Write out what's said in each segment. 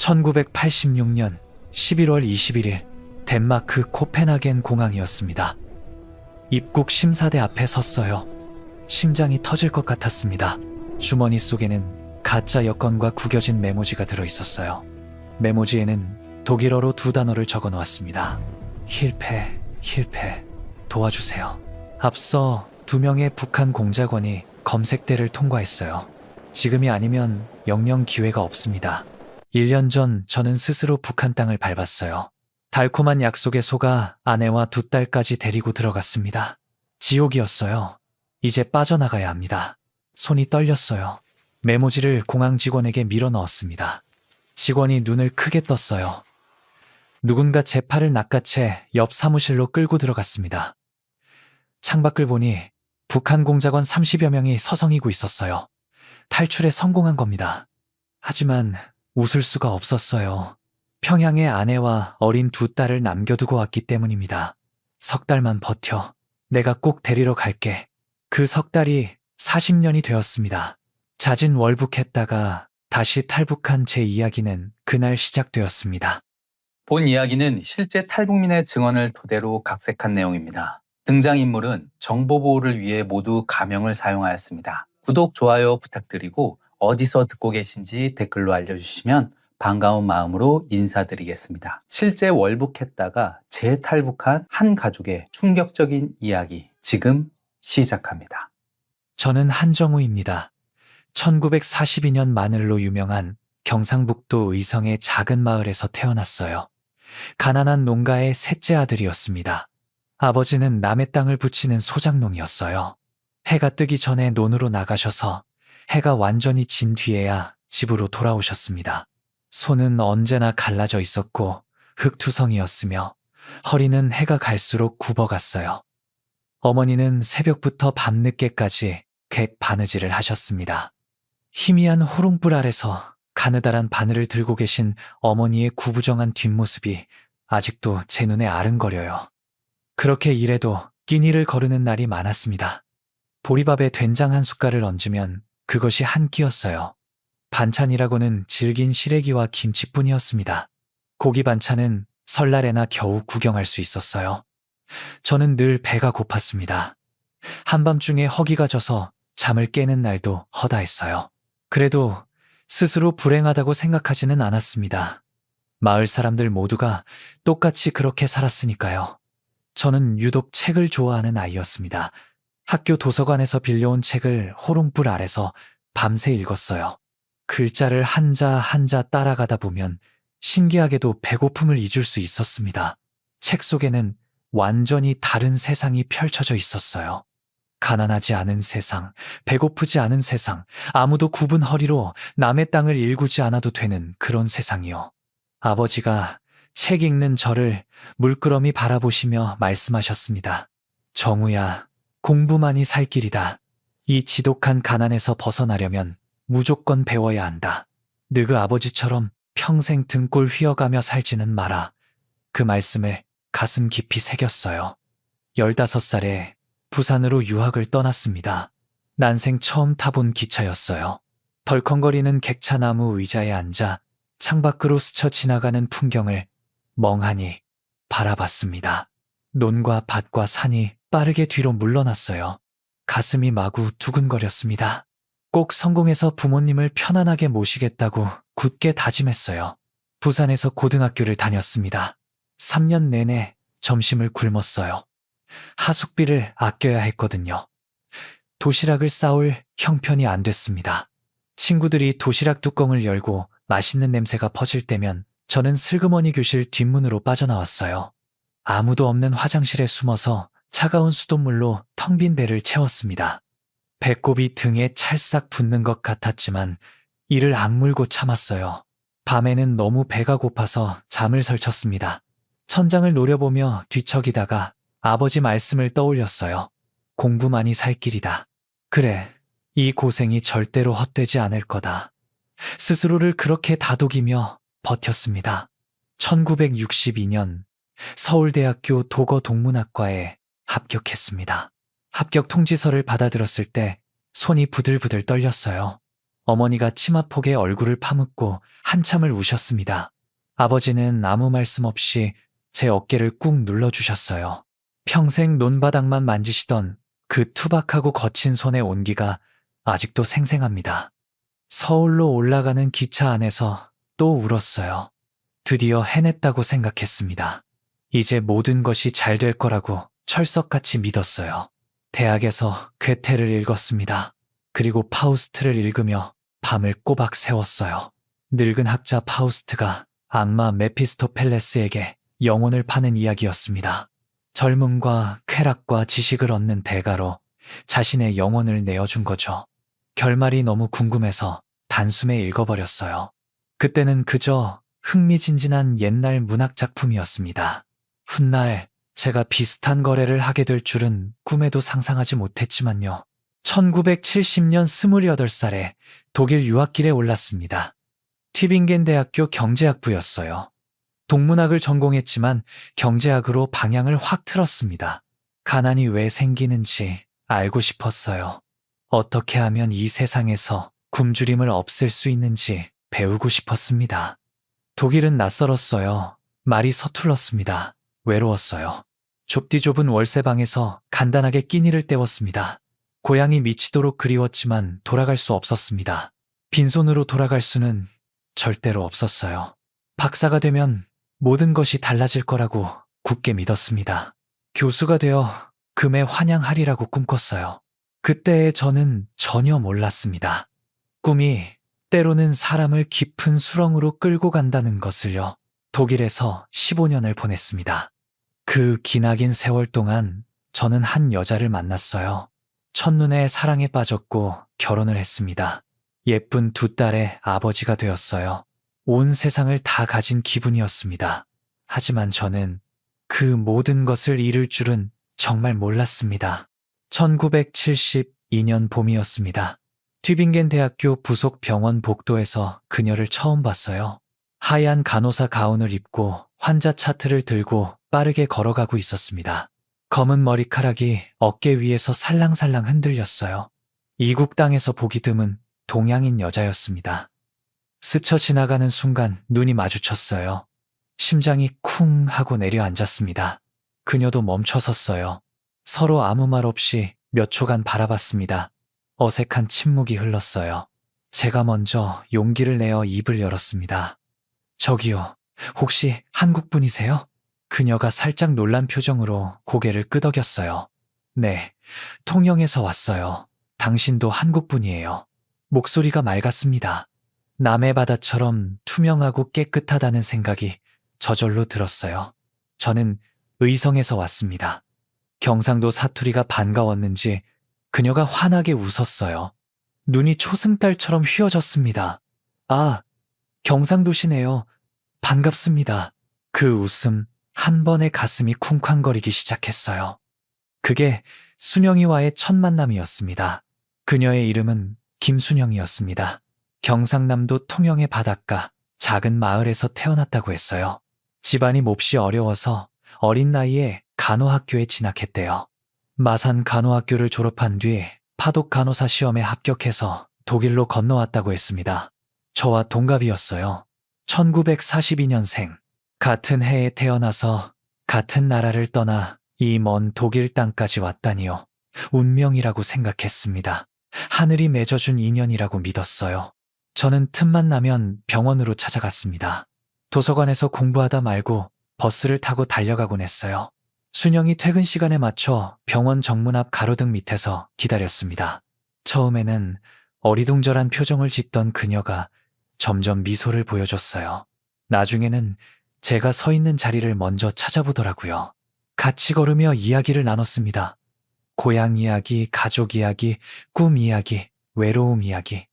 1986년 11월 21일 덴마크 코펜하겐 공항이었습니다. 입국 심사대 앞에 섰어요. 심장이 터질 것 같았습니다. 주머니 속에는 가짜 여권과 구겨진 메모지가 들어있었어요. 메모지에는 독일어로 두 단어를 적어 놓았습니다. 힐패, 힐패, 도와주세요. 앞서 2명의 북한 공작원이 검색대를 통과했어요. 지금이 아니면 영영 기회가 없습니다. 1년 전 저는 스스로 북한 땅을 밟았어요. 달콤한 약속에 속아 아내와 2딸까지 데리고 들어갔습니다. 지옥이었어요. 이제 빠져나가야 합니다. 손이 떨렸어요. 메모지를 공항 직원에게 밀어 넣었습니다. 직원이 눈을 크게 떴어요. 누군가 제 팔을 낚아채 옆 사무실로 끌고 들어갔습니다. 창밖을 보니 북한 공작원 30여 명이 서성이고 있었어요. 탈출에 성공한 겁니다. 하지만 웃을 수가 없었어요. 평양에 아내와 어린 2딸을 남겨두고 왔기 때문입니다. 3달만 버텨. 내가 꼭 데리러 갈게. 그 3달이 40년이 되었습니다. 자진 월북했다가 다시 탈북한 제 이야기는 그날 시작되었습니다. 본 이야기는 실제 탈북민의 증언을 토대로 각색한 내용입니다. 등장인물은 정보보호를 위해 모두 가명을 사용하였습니다. 구독, 좋아요 부탁드리고 어디서 듣고 계신지 댓글로 알려주시면 반가운 마음으로 인사드리겠습니다. 실제 월북했다가 재탈북한 한 가족의 충격적인 이야기 지금 시작합니다. 저는 한정우입니다. 1942년 마늘로 유명한 경상북도 의성의 작은 마을에서 태어났어요. 가난한 농가의 셋째 아들이었습니다. 아버지는 남의 땅을 붙이는 소작농이었어요. 해가 뜨기 전에 논으로 나가셔서 해가 완전히 진 뒤에야 집으로 돌아오셨습니다. 손은 언제나 갈라져 있었고 흙투성이었으며 허리는 해가 갈수록 굽어갔어요. 어머니는 새벽부터 밤늦게까지 객 바느질을 하셨습니다. 희미한 호롱불 아래서 가느다란 바늘을 들고 계신 어머니의 구부정한 뒷모습이 아직도 제 눈에 아른거려요. 그렇게 일해도 끼니를 거르는 날이 많았습니다. 보리밥에 된장 한 숟갈을 얹으면 그것이 한 끼였어요. 반찬이라고는 질긴 시래기와 김치뿐이었습니다. 고기 반찬은 설날에나 겨우 구경할 수 있었어요. 저는 늘 배가 고팠습니다. 한밤중에 허기가 져서 잠을 깨는 날도 허다했어요. 그래도 스스로 불행하다고 생각하지는 않았습니다. 마을 사람들 모두가 똑같이 그렇게 살았으니까요. 저는 유독 책을 좋아하는 아이였습니다. 학교 도서관에서 빌려온 책을 호롱불 아래서 밤새 읽었어요. 글자를 한자 한자 따라가다 보면 신기하게도 배고픔을 잊을 수 있었습니다. 책 속에는 완전히 다른 세상이 펼쳐져 있었어요. 가난하지 않은 세상, 배고프지 않은 세상, 아무도 굽은 허리로 남의 땅을 일구지 않아도 되는 그런 세상이요. 아버지가 책 읽는 저를 물끄러미 바라보시며 말씀하셨습니다. 정우야, 공부만이 살 길이다. 이 지독한 가난에서 벗어나려면 무조건 배워야 한다. 너그 아버지처럼 평생 등골 휘어가며 살지는 마라. 그 말씀을 가슴 깊이 새겼어요. 15살에 부산으로 유학을 떠났습니다. 난생 처음 타본 기차였어요. 덜컹거리는 객차나무 의자에 앉아 창밖으로 스쳐 지나가는 풍경을 멍하니 바라봤습니다. 논과 밭과 산이 빠르게 뒤로 물러났어요. 가슴이 마구 두근거렸습니다. 꼭 성공해서 부모님을 편안하게 모시겠다고 굳게 다짐했어요. 부산에서 고등학교를 다녔습니다. 3년 내내 점심을 굶었어요. 하숙비를 아껴야 했거든요. 도시락을 싸올 형편이 안 됐습니다. 친구들이 도시락 뚜껑을 열고 맛있는 냄새가 퍼질 때면 저는 슬그머니 교실 뒷문으로 빠져나왔어요. 아무도 없는 화장실에 숨어서 차가운 수돗물로 텅 빈 배를 채웠습니다. 배꼽이 등에 찰싹 붙는 것 같았지만 이를 악물고 참았어요. 밤에는 너무 배가 고파서 잠을 설쳤습니다. 천장을 노려보며 뒤척이다가 아버지 말씀을 떠올렸어요. 공부만이 살 길이다. 그래, 이 고생이 절대로 헛되지 않을 거다. 스스로를 그렇게 다독이며 버텼습니다. 1962년 서울대학교 도거동문학과에 합격했습니다. 합격 통지서를 받아들었을 때 손이 부들부들 떨렸어요. 어머니가 치마폭에 얼굴을 파묻고 한참을 우셨습니다. 아버지는 아무 말씀 없이 제 어깨를 꾹 눌러주셨어요. 평생 논바닥만 만지시던 그 투박하고 거친 손의 온기가 아직도 생생합니다. 서울로 올라가는 기차 안에서 또 울었어요. 드디어 해냈다고 생각했습니다. 이제 모든 것이 잘 될 거라고 철석같이 믿었어요. 대학에서 괴테를 읽었습니다. 그리고 파우스트를 읽으며 밤을 꼬박 새웠어요. 늙은 학자 파우스트가 악마 메피스토펠레스에게 영혼을 파는 이야기였습니다. 젊음과 쾌락과 지식을 얻는 대가로 자신의 영혼을 내어준 거죠. 결말이 너무 궁금해서 단숨에 읽어버렸어요. 그때는 그저 흥미진진한 옛날 문학 작품이었습니다. 훗날 제가 비슷한 거래를 하게 될 줄은 꿈에도 상상하지 못했지만요. 1970년 28살에 독일 유학길에 올랐습니다. 튜빙겐 대학교 경제학부였어요. 동문학을 전공했지만 경제학으로 방향을 확 틀었습니다. 가난이 왜 생기는지 알고 싶었어요. 어떻게 하면 이 세상에서 굶주림을 없앨 수 있는지 배우고 싶었습니다. 독일은 낯설었어요. 말이 서툴렀습니다. 외로웠어요. 좁디 좁은 월세방에서 간단하게 끼니를 때웠습니다. 고향이 미치도록 그리웠지만 돌아갈 수 없었습니다. 빈손으로 돌아갈 수는 절대로 없었어요. 박사가 되면 모든 것이 달라질 거라고 굳게 믿었습니다. 교수가 되어 금에 환양하리라고 꿈꿨어요. 그때의 저는 전혀 몰랐습니다. 꿈이 때로는 사람을 깊은 수렁으로 끌고 간다는 것을요. 독일에서 15년을 보냈습니다. 그 기나긴 세월 동안 저는 한 여자를 만났어요. 첫눈에 사랑에 빠졌고 결혼을 했습니다. 예쁜 두 딸의 아버지가 되었어요. 온 세상을 다 가진 기분이었습니다. 하지만 저는 그 모든 것을 잃을 줄은 정말 몰랐습니다. 1972년 봄이었습니다. 튜빙겐 대학교 부속 병원 복도에서 그녀를 처음 봤어요. 하얀 간호사 가운을 입고 환자 차트를 들고 빠르게 걸어가고 있었습니다. 검은 머리카락이 어깨 위에서 살랑살랑 흔들렸어요. 이국 땅에서 보기 드문 동양인 여자였습니다. 스쳐 지나가는 순간 눈이 마주쳤어요. 심장이 쿵 하고 내려앉았습니다. 그녀도 멈춰섰어요. 서로 아무 말 없이 몇 초간 바라봤습니다. 어색한 침묵이 흘렀어요. 제가 먼저 용기를 내어 입을 열었습니다. 저기요, 혹시 한국 분이세요? 그녀가 살짝 놀란 표정으로 고개를 끄덕였어요. 네, 통영에서 왔어요. 당신도 한국 분이에요. 목소리가 맑았습니다. 남해 바다처럼 투명하고 깨끗하다는 생각이 저절로 들었어요. 저는 의성에서 왔습니다. 경상도 사투리가 반가웠는지 그녀가 환하게 웃었어요. 눈이 초승달처럼 휘어졌습니다. 아, 경상도시네요. 반갑습니다. 그 웃음 한 번에 가슴이 쿵쾅거리기 시작했어요. 그게 순영이와의 첫 만남이었습니다. 그녀의 이름은 김순영이었습니다. 경상남도 통영의 바닷가 작은 마을에서 태어났다고 했어요. 집안이 몹시 어려워서 어린 나이에 간호학교에 진학했대요. 마산 간호학교를 졸업한 뒤 파독 간호사 시험에 합격해서 독일로 건너왔다고 했습니다. 저와 동갑이었어요. 1942년생. 같은 해에 태어나서 같은 나라를 떠나 이 먼 독일 땅까지 왔다니요. 운명이라고 생각했습니다. 하늘이 맺어준 인연이라고 믿었어요. 저는 틈만 나면 병원으로 찾아갔습니다. 도서관에서 공부하다 말고 버스를 타고 달려가곤 했어요. 순영이 퇴근 시간에 맞춰 병원 정문 앞 가로등 밑에서 기다렸습니다. 처음에는 어리둥절한 표정을 짓던 그녀가 점점 미소를 보여줬어요. 나중에는 제가 서 있는 자리를 먼저 찾아보더라고요. 같이 걸으며 이야기를 나눴습니다. 고향 이야기, 가족 이야기, 꿈 이야기, 외로움 이야기.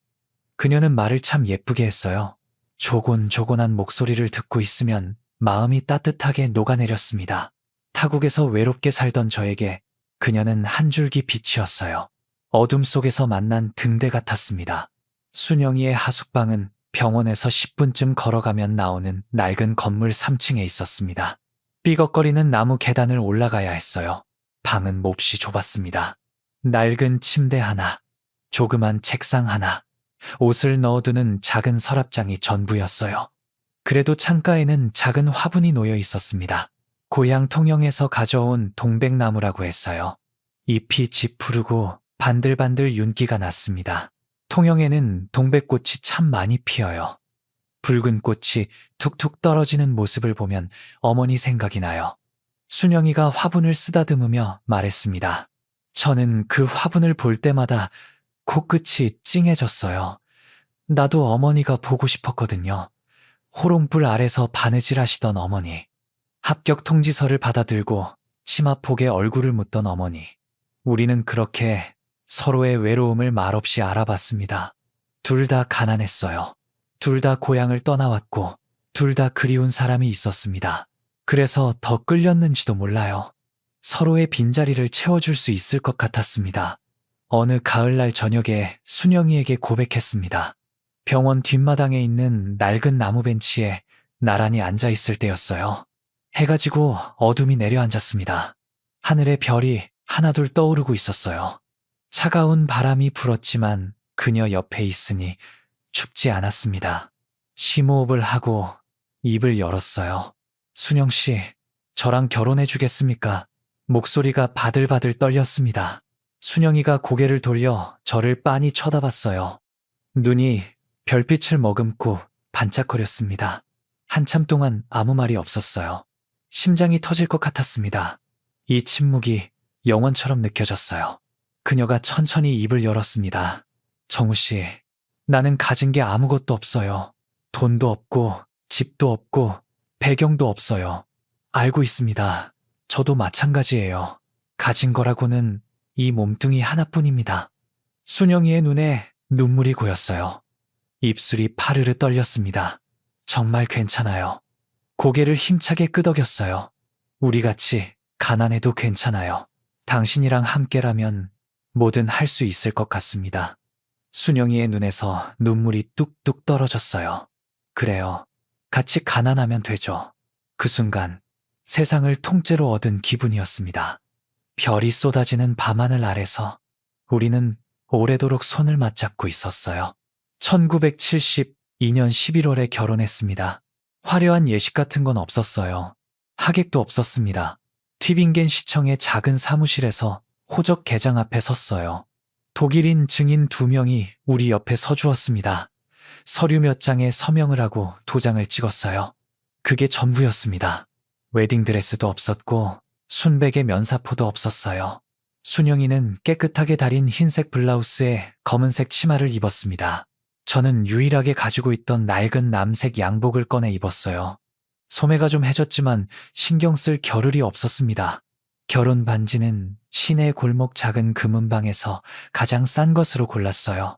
그녀는 말을 참 예쁘게 했어요. 조곤조곤한 목소리를 듣고 있으면 마음이 따뜻하게 녹아내렸습니다. 타국에서 외롭게 살던 저에게 그녀는 한 줄기 빛이었어요. 어둠 속에서 만난 등대 같았습니다. 순영이의 하숙방은 병원에서 10분쯤 걸어가면 나오는 낡은 건물 3층에 있었습니다. 삐걱거리는 나무 계단을 올라가야 했어요. 방은 몹시 좁았습니다. 낡은 침대 하나, 조그만 책상 하나, 옷을 넣어두는 작은 서랍장이 전부였어요. 그래도 창가에는 작은 화분이 놓여 있었습니다. 고향 통영에서 가져온 동백나무라고 했어요. 잎이 지푸르고 반들반들 윤기가 났습니다. 통영에는 동백꽃이 참 많이 피어요. 붉은 꽃이 툭툭 떨어지는 모습을 보면 어머니 생각이 나요. 순영이가 화분을 쓰다듬으며 말했습니다. 저는 그 화분을 볼 때마다 코끝이 찡해졌어요. 나도 어머니가 보고 싶었거든요. 호롱불 아래서 바느질 하시던 어머니. 합격 통지서를 받아들고 치마폭에 얼굴을 묻던 어머니. 우리는 그렇게 서로의 외로움을 말없이 알아봤습니다. 둘 다 가난했어요. 둘 다 고향을 떠나왔고 둘 다 그리운 사람이 있었습니다. 그래서 더 끌렸는지도 몰라요. 서로의 빈자리를 채워줄 수 있을 것 같았습니다. 어느 가을날 저녁에 순영이에게 고백했습니다. 병원 뒷마당에 있는 낡은 나무 벤치에 나란히 앉아 있을 때였어요. 해가 지고 어둠이 내려앉았습니다. 하늘에 별이 하나둘 떠오르고 있었어요. 차가운 바람이 불었지만 그녀 옆에 있으니 춥지 않았습니다. 심호흡을 하고 입을 열었어요. 순영 씨, 저랑 결혼해 주겠습니까? 목소리가 바들바들 떨렸습니다. 순영이가 고개를 돌려 저를 빤히 쳐다봤어요. 눈이 별빛을 머금고 반짝거렸습니다. 한참 동안 아무 말이 없었어요. 심장이 터질 것 같았습니다. 이 침묵이 영원처럼 느껴졌어요. 그녀가 천천히 입을 열었습니다. 정우 씨, 나는 가진 게 아무것도 없어요. 돈도 없고, 집도 없고, 배경도 없어요. 알고 있습니다. 저도 마찬가지예요. 가진 거라고는 이 몸뚱이 하나뿐입니다. 순영이의 눈에 눈물이 고였어요. 입술이 파르르 떨렸습니다. 정말 괜찮아요. 고개를 힘차게 끄덕였어요. 우리 같이 가난해도 괜찮아요. 당신이랑 함께라면 뭐든 할 수 있을 것 같습니다. 순영이의 눈에서 눈물이 뚝뚝 떨어졌어요. 그래요. 같이 가난하면 되죠. 그 순간 세상을 통째로 얻은 기분이었습니다. 별이 쏟아지는 밤하늘 아래서 우리는 오래도록 손을 맞잡고 있었어요. 1972년 11월에 결혼했습니다. 화려한 예식 같은 건 없었어요. 하객도 없었습니다. 튀빙겐 시청의 작은 사무실에서 호적 개장 앞에 섰어요. 독일인 증인 2명이 우리 옆에 서주었습니다. 서류 몇 장에 서명을 하고 도장을 찍었어요. 그게 전부였습니다. 웨딩드레스도 없었고 순백의 면사포도 없었어요. 순영이는 깨끗하게 다린 흰색 블라우스에 검은색 치마를 입었습니다. 저는 유일하게 가지고 있던 낡은 남색 양복을 꺼내 입었어요. 소매가 좀 해졌지만 신경 쓸 겨를이 없었습니다. 결혼 반지는 시내 골목 작은 금은방에서 가장 싼 것으로 골랐어요.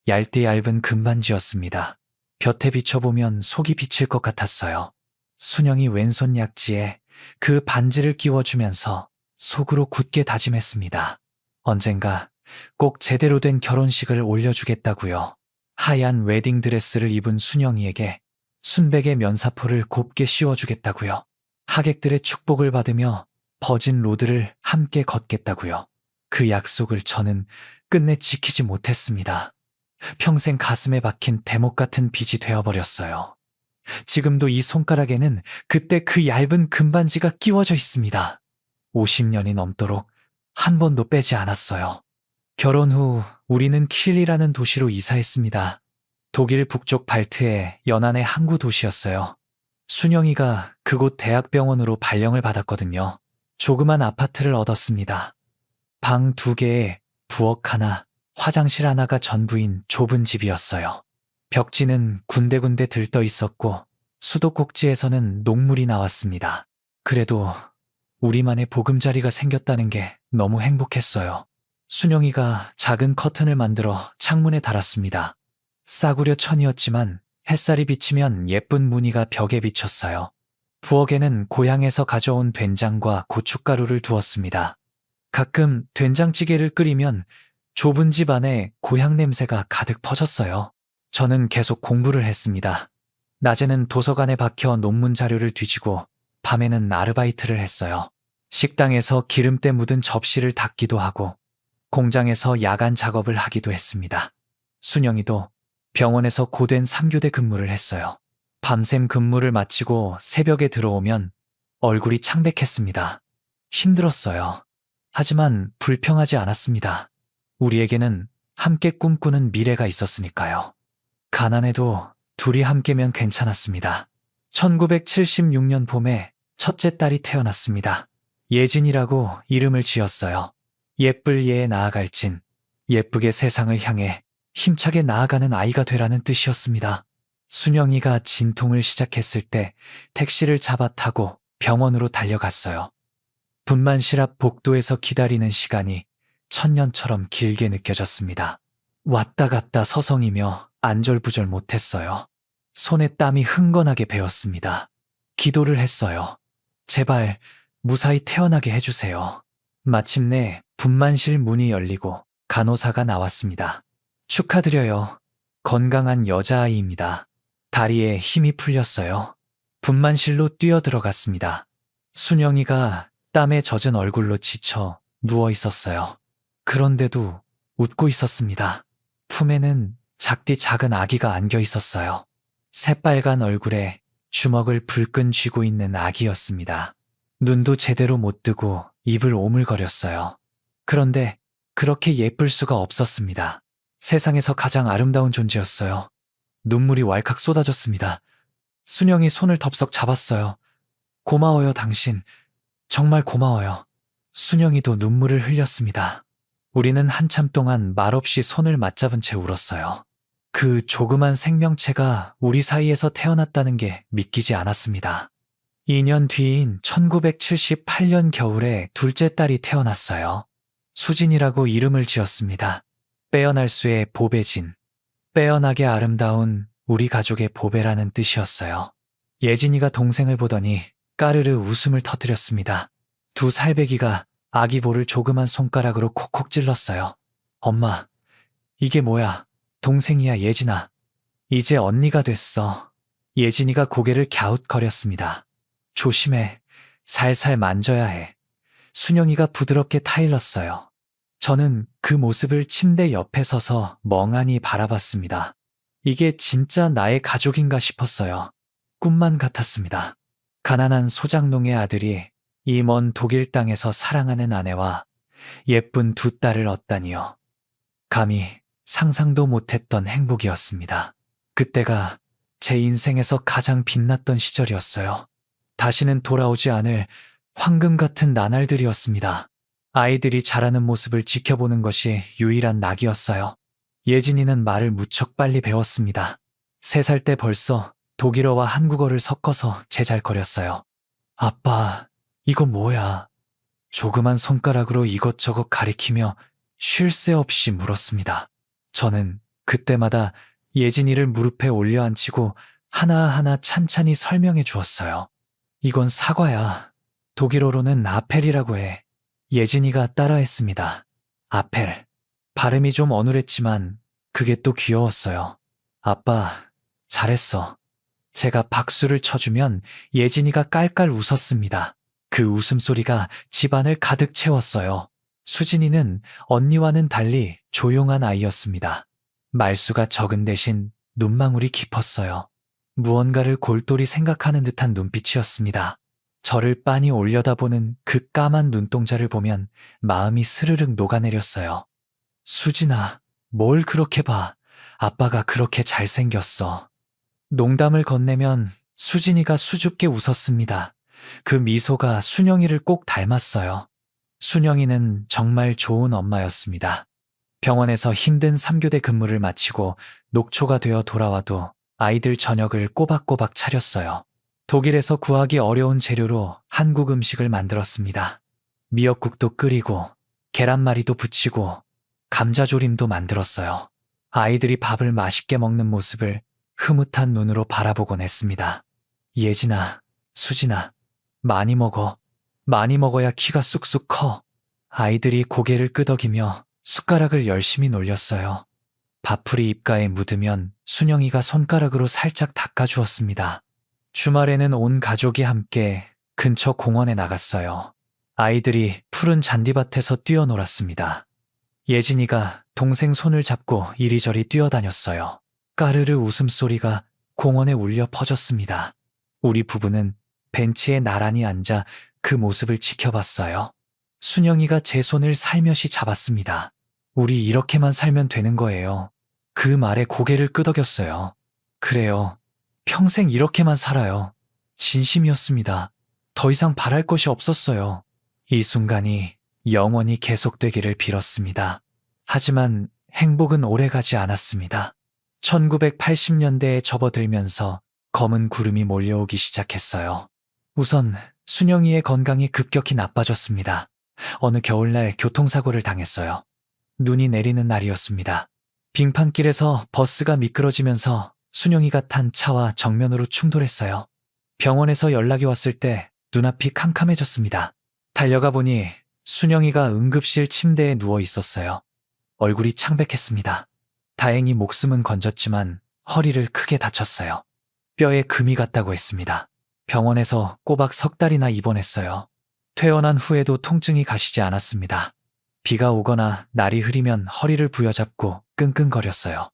얇디 얇은 금반지였습니다. 볕에 비춰보면 속이 비칠 것 같았어요. 순영이 왼손 약지에 그 반지를 끼워주면서 속으로 굳게 다짐했습니다. 언젠가 꼭 제대로 된 결혼식을 올려주겠다고요. 하얀 웨딩드레스를 입은 순영이에게 순백의 면사포를 곱게 씌워주겠다고요. 하객들의 축복을 받으며 버진 로드를 함께 걷겠다고요. 그 약속을 저는 끝내 지키지 못했습니다. 평생 가슴에 박힌 대목 같은 빚이 되어버렸어요. 지금도 이 손가락에는 그때 그 얇은 금반지가 끼워져 있습니다. 50년이 넘도록 한 번도 빼지 않았어요. 결혼 후 우리는 킬이라는 도시로 이사했습니다. 독일 북쪽 발트의 연안의 항구 도시였어요. 순영이가 그곳 대학병원으로 발령을 받았거든요. 조그만 아파트를 얻었습니다. 방 2개에 부엌 하나, 화장실 하나가 전부인 좁은 집이었어요. 벽지는 군데군데 들떠 있었고 수도꼭지에서는 녹물이 나왔습니다. 그래도 우리만의 보금자리가 생겼다는 게 너무 행복했어요. 순영이가 작은 커튼을 만들어 창문에 달았습니다. 싸구려 천이었지만 햇살이 비치면 예쁜 무늬가 벽에 비쳤어요. 부엌에는 고향에서 가져온 된장과 고춧가루를 두었습니다. 가끔 된장찌개를 끓이면 좁은 집 안에 고향 냄새가 가득 퍼졌어요. 저는 계속 공부를 했습니다. 낮에는 도서관에 박혀 논문 자료를 뒤지고 밤에는 아르바이트를 했어요. 식당에서 기름때 묻은 접시를 닦기도 하고 공장에서 야간 작업을 하기도 했습니다. 순영이도 병원에서 고된 3교대 근무를 했어요. 밤샘 근무를 마치고 새벽에 들어오면 얼굴이 창백했습니다. 힘들었어요. 하지만 불평하지 않았습니다. 우리에게는 함께 꿈꾸는 미래가 있었으니까요. 가난해도 둘이 함께면 괜찮았습니다. 1976년 봄에 첫째 딸이 태어났습니다. 예진이라고 이름을 지었어요. 예쁠 예에 나아갈진, 예쁘게 세상을 향해 힘차게 나아가는 아이가 되라는 뜻이었습니다. 순영이가 진통을 시작했을 때 택시를 잡아 타고 병원으로 달려갔어요. 분만실 앞 복도에서 기다리는 시간이 천년처럼 길게 느껴졌습니다. 왔다 갔다 서성이며 안절부절 못했어요. 손에 땀이 흥건하게 배었습니다. 기도를 했어요. 제발 무사히 태어나게 해주세요. 마침내 분만실 문이 열리고 간호사가 나왔습니다. 축하드려요. 건강한 여자아이입니다. 다리에 힘이 풀렸어요. 분만실로 뛰어들어갔습니다. 순영이가 땀에 젖은 얼굴로 지쳐 누워 있었어요. 그런데도 웃고 있었습니다. 품에는 작디 작은 아기가 안겨 있었어요. 새빨간 얼굴에 주먹을 불끈 쥐고 있는 아기였습니다. 눈도 제대로 못 뜨고 입을 오물거렸어요. 그런데 그렇게 예쁠 수가 없었습니다. 세상에서 가장 아름다운 존재였어요. 눈물이 왈칵 쏟아졌습니다. 순영이 손을 덥석 잡았어요. 고마워요, 당신. 정말 고마워요. 순영이도 눈물을 흘렸습니다. 우리는 한참 동안 말없이 손을 맞잡은 채 울었어요. 그 조그만 생명체가 우리 사이에서 태어났다는 게 믿기지 않았습니다. 2년 뒤인 1978년 겨울에 둘째 딸이 태어났어요. 수진이라고 이름을 지었습니다. 빼어날 수의 보배진, 빼어나게 아름다운 우리 가족의 보배라는 뜻이었어요. 예진이가 동생을 보더니 까르르 웃음을 터뜨렸습니다. 두 살배기가 아기 볼을 조그만 손가락으로 콕콕 찔렀어요. 엄마, 이게 뭐야? 동생이야, 예진아. 이제 언니가 됐어. 예진이가 고개를 갸웃거렸습니다. 조심해. 살살 만져야 해. 순영이가 부드럽게 타일렀어요. 저는 그 모습을 침대 옆에 서서 멍하니 바라봤습니다. 이게 진짜 나의 가족인가 싶었어요. 꿈만 같았습니다. 가난한 소장농의 아들이 이 먼 독일 땅에서 사랑하는 아내와 예쁜 두 딸을 얻다니요. 감히 상상도 못했던 행복이었습니다. 그때가 제 인생에서 가장 빛났던 시절이었어요. 다시는 돌아오지 않을 황금 같은 나날들이었습니다. 아이들이 자라는 모습을 지켜보는 것이 유일한 낙이었어요. 예진이는 말을 무척 빨리 배웠습니다. 3살 때 벌써 독일어와 한국어를 섞어서 제잘거렸어요. 아빠, 이거 뭐야? 조그만 손가락으로 이것저것 가리키며 쉴 새 없이 물었습니다. 저는 그때마다 예진이를 무릎에 올려앉히고 하나하나 찬찬히 설명해 주었어요. 이건 사과야. 독일어로는 아펠이라고 해. 예진이가 따라했습니다. 아펠. 발음이 좀 어눌했지만 그게 또 귀여웠어요. 아빠, 잘했어. 제가 박수를 쳐주면 예진이가 깔깔 웃었습니다. 그 웃음소리가 집안을 가득 채웠어요. 수진이는 언니와는 달리 조용한 아이였습니다. 말수가 적은 대신 눈망울이 깊었어요. 무언가를 골똘히 생각하는 듯한 눈빛이었습니다. 저를 빤히 올려다보는 그 까만 눈동자를 보면 마음이 스르륵 녹아내렸어요. 수진아, 뭘 그렇게 봐. 아빠가 그렇게 잘생겼어. 농담을 건네면 수진이가 수줍게 웃었습니다. 그 미소가 순영이를 꼭 닮았어요. 순영이는 정말 좋은 엄마였습니다. 병원에서 힘든 3교대 근무를 마치고 녹초가 되어 돌아와도 아이들 저녁을 꼬박꼬박 차렸어요. 독일에서 구하기 어려운 재료로 한국 음식을 만들었습니다. 미역국도 끓이고 계란말이도 부치고 감자조림도 만들었어요. 아이들이 밥을 맛있게 먹는 모습을 흐뭇한 눈으로 바라보곤 했습니다. 예진아, 수진아, 많이 먹어. 많이 먹어야 키가 쑥쑥 커. 아이들이 고개를 끄덕이며 숟가락을 열심히 놀렸어요. 밥풀이 입가에 묻으면 순영이가 손가락으로 살짝 닦아주었습니다. 주말에는 온 가족이 함께 근처 공원에 나갔어요. 아이들이 푸른 잔디밭에서 뛰어놀았습니다. 예진이가 동생 손을 잡고 이리저리 뛰어다녔어요. 까르르 웃음소리가 공원에 울려 퍼졌습니다. 우리 부부는 벤치에 나란히 앉아 그 모습을 지켜봤어요. 순영이가 제 손을 살며시 잡았습니다. 우리 이렇게만 살면 되는 거예요. 그 말에 고개를 끄덕였어요. 그래요. 평생 이렇게만 살아요. 진심이었습니다. 더 이상 바랄 것이 없었어요. 이 순간이 영원히 계속되기를 빌었습니다. 하지만 행복은 오래가지 않았습니다. 1980년대에 접어들면서 검은 구름이 몰려오기 시작했어요. 우선 순영이의 건강이 급격히 나빠졌습니다. 어느 겨울날 교통사고를 당했어요. 눈이 내리는 날이었습니다. 빙판길에서 버스가 미끄러지면서 순영이가 탄 차와 정면으로 충돌했어요. 병원에서 연락이 왔을 때 눈앞이 캄캄해졌습니다. 달려가 보니 순영이가 응급실 침대에 누워 있었어요. 얼굴이 창백했습니다. 다행히 목숨은 건졌지만 허리를 크게 다쳤어요. 뼈에 금이 갔다고 했습니다. 병원에서 꼬박 석 달이나 입원했어요. 퇴원한 후에도 통증이 가시지 않았습니다. 비가 오거나 날이 흐리면 허리를 부여잡고 끙끙거렸어요.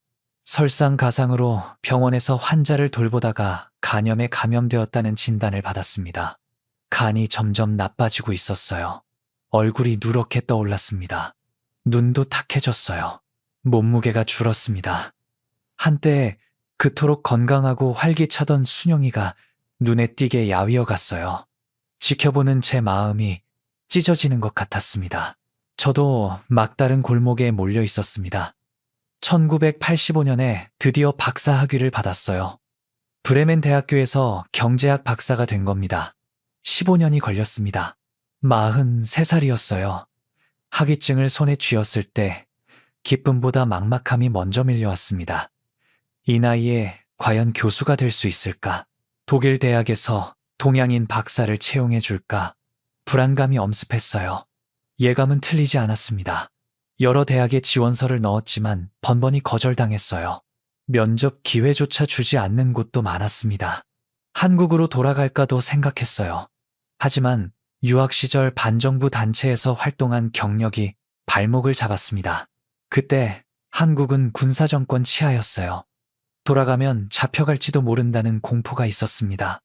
설상가상으로 병원에서 환자를 돌보다가 간염에 감염되었다는 진단을 받았습니다. 간이 점점 나빠지고 있었어요. 얼굴이 누렇게 떠올랐습니다. 눈도 탁해졌어요. 몸무게가 줄었습니다. 한때 그토록 건강하고 활기차던 순영이가 눈에 띄게 야위어 갔어요. 지켜보는 제 마음이 찢어지는 것 같았습니다. 저도 막다른 골목에 몰려 있었습니다. 1985년에 드디어 박사 학위를 받았어요. 브레멘 대학교에서 경제학 박사가 된 겁니다. 15년이 걸렸습니다. 43살이었어요. 학위증을 손에 쥐었을 때 기쁨보다 막막함이 먼저 밀려왔습니다. 이 나이에 과연 교수가 될 수 있을까? 독일 대학에서 동양인 박사를 채용해 줄까? 불안감이 엄습했어요. 예감은 틀리지 않았습니다. 여러 대학에 지원서를 넣었지만 번번이 거절당했어요. 면접 기회조차 주지 않는 곳도 많았습니다. 한국으로 돌아갈까도 생각했어요. 하지만 유학 시절 반정부 단체에서 활동한 경력이 발목을 잡았습니다. 그때 한국은 군사정권 치하였어요. 돌아가면 잡혀갈지도 모른다는 공포가 있었습니다.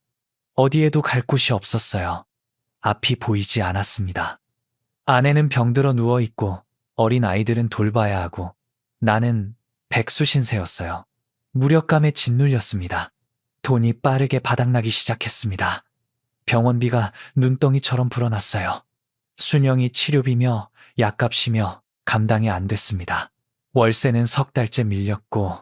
어디에도 갈 곳이 없었어요. 앞이 보이지 않았습니다. 아내는 병들어 누워있고 어린 아이들은 돌봐야 하고 나는 백수신세였어요. 무력감에 짓눌렸습니다. 돈이 빠르게 바닥나기 시작했습니다. 병원비가 눈덩이처럼 불어났어요. 순영이 치료비며 약값이며 감당이 안 됐습니다. 월세는 석 달째 밀렸고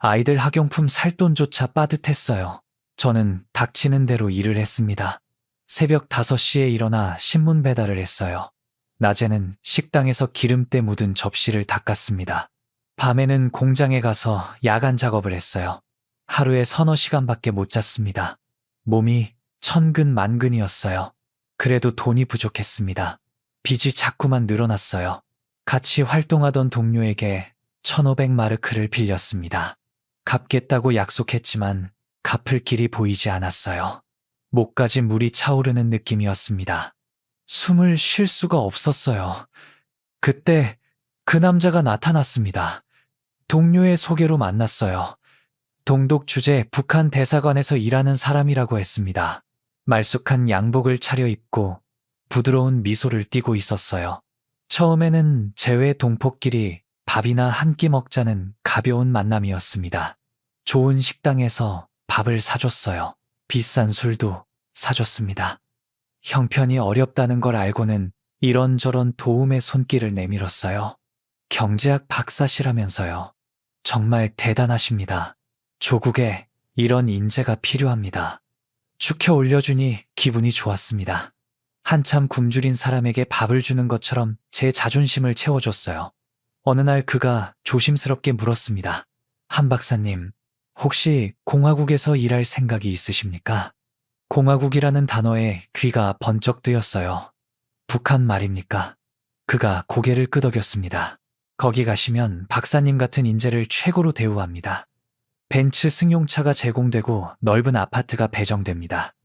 아이들 학용품 살 돈조차 빠듯했어요. 저는 닥치는 대로 일을 했습니다. 새벽 5시에 일어나 신문 배달을 했어요. 낮에는 식당에서 기름때 묻은 접시를 닦았습니다. 밤에는 공장에 가서 야간 작업을 했어요. 하루에 서너 시간밖에 못 잤습니다. 몸이 천근만근이었어요. 그래도 돈이 부족했습니다. 빚이 자꾸만 늘어났어요. 같이 활동하던 동료에게 1500마르크를 빌렸습니다. 갚겠다고 약속했지만 갚을 길이 보이지 않았어요. 목까지 물이 차오르는 느낌이었습니다. 숨을 쉴 수가 없었어요. 그때 그 남자가 나타났습니다. 동료의 소개로 만났어요. 동독 주재 북한 대사관에서 일하는 사람이라고 했습니다. 말쑥한 양복을 차려입고 부드러운 미소를 띠고 있었어요. 처음에는 제외 동포끼리 밥이나 한 끼 먹자는 가벼운 만남이었습니다. 좋은 식당에서 밥을 사줬어요. 비싼 술도 사줬습니다. 형편이 어렵다는 걸 알고는 이런저런 도움의 손길을 내밀었어요. 경제학 박사시라면서요. 정말 대단하십니다. 조국에 이런 인재가 필요합니다. 축혀 올려주니 기분이 좋았습니다. 한참 굶주린 사람에게 밥을 주는 것처럼 제 자존심을 채워줬어요. 어느 날 그가 조심스럽게 물었습니다. 한 박사님, 혹시 공화국에서 일할 생각이 있으십니까? 공화국이라는 단어에 귀가 번쩍 뜨였어요. 북한 말입니까? 그가 고개를 끄덕였습니다. 거기 가시면 박사님 같은 인재를 최고로 대우합니다. 벤츠 승용차가 제공되고 넓은 아파트가 배정됩니다.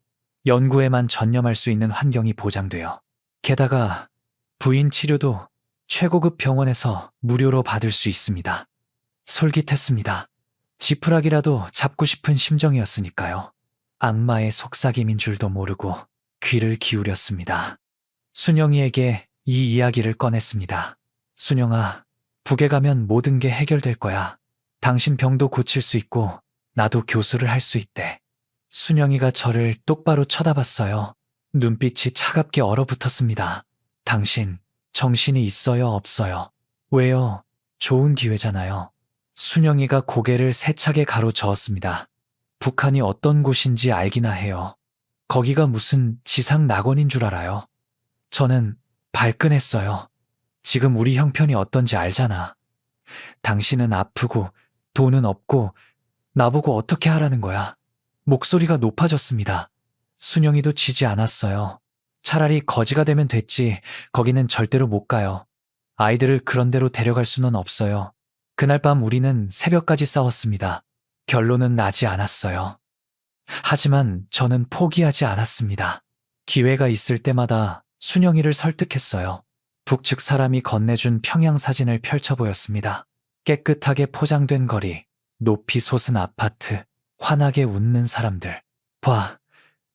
연구에만 전념할 수 있는 환경이 보장돼요. 게다가 부인 치료도 최고급 병원에서 무료로 받을 수 있습니다. 솔깃했습니다. 지푸라기라도 잡고 싶은 심정이었으니까요. 악마의 속삭임인 줄도 모르고 귀를 기울였습니다. 순영이에게 이 이야기를 꺼냈습니다. 순영아, 북에 가면 모든 게 해결될 거야. 당신 병도 고칠 수 있고 나도 교수를 할 수 있대. 순영이가 저를 똑바로 쳐다봤어요. 눈빛이 차갑게 얼어붙었습니다. 당신 정신이 있어요, 없어요? 왜요? 좋은 기회잖아요. 순영이가 고개를 세차게 가로저었습니다. 북한이 어떤 곳인지 알기나 해요. 거기가 무슨 지상 낙원인 줄 알아요. 저는 발끈했어요. 지금 우리 형편이 어떤지 알잖아. 당신은 아프고 돈은 없고 나보고 어떻게 하라는 거야. 목소리가 높아졌습니다. 순영이도 지지 않았어요. 차라리 거지가 되면 됐지. 거기는 절대로 못 가요. 아이들을 그런 데로 데려갈 수는 없어요. 그날 밤 우리는 새벽까지 싸웠습니다. 결론은 나지 않았어요. 하지만 저는 포기하지 않았습니다. 기회가 있을 때마다 순영이를 설득했어요. 북측 사람이 건네준 평양 사진을 펼쳐 보였습니다. 깨끗하게 포장된 거리, 높이 솟은 아파트, 환하게 웃는 사람들. 봐,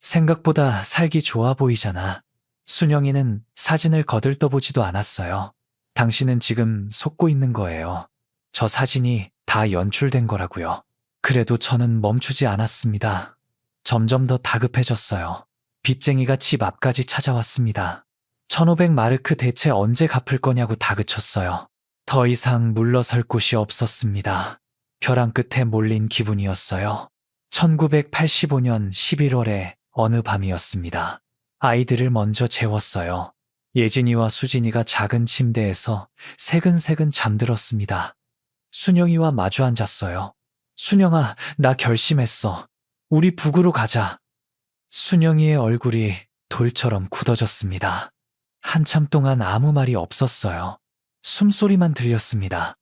생각보다 살기 좋아 보이잖아. 순영이는 사진을 거들떠보지도 않았어요. 당신은 지금 속고 있는 거예요. 저 사진이 다 연출된 거라고요. 그래도 저는 멈추지 않았습니다. 점점 더 다급해졌어요. 빚쟁이가 집 앞까지 찾아왔습니다. 1500마르크 대체 언제 갚을 거냐고 다그쳤어요. 더 이상 물러설 곳이 없었습니다. 벼랑 끝에 몰린 기분이었어요. 1985년 11월의 어느 밤이었습니다. 아이들을 먼저 재웠어요. 예진이와 수진이가 작은 침대에서 새근새근 잠들었습니다. 순영이와 마주 앉았어요. 순영아, 나 결심했어. 우리 북으로 가자. 순영이의 얼굴이 돌처럼 굳어졌습니다. 한참 동안 아무 말이 없었어요. 숨소리만 들렸습니다.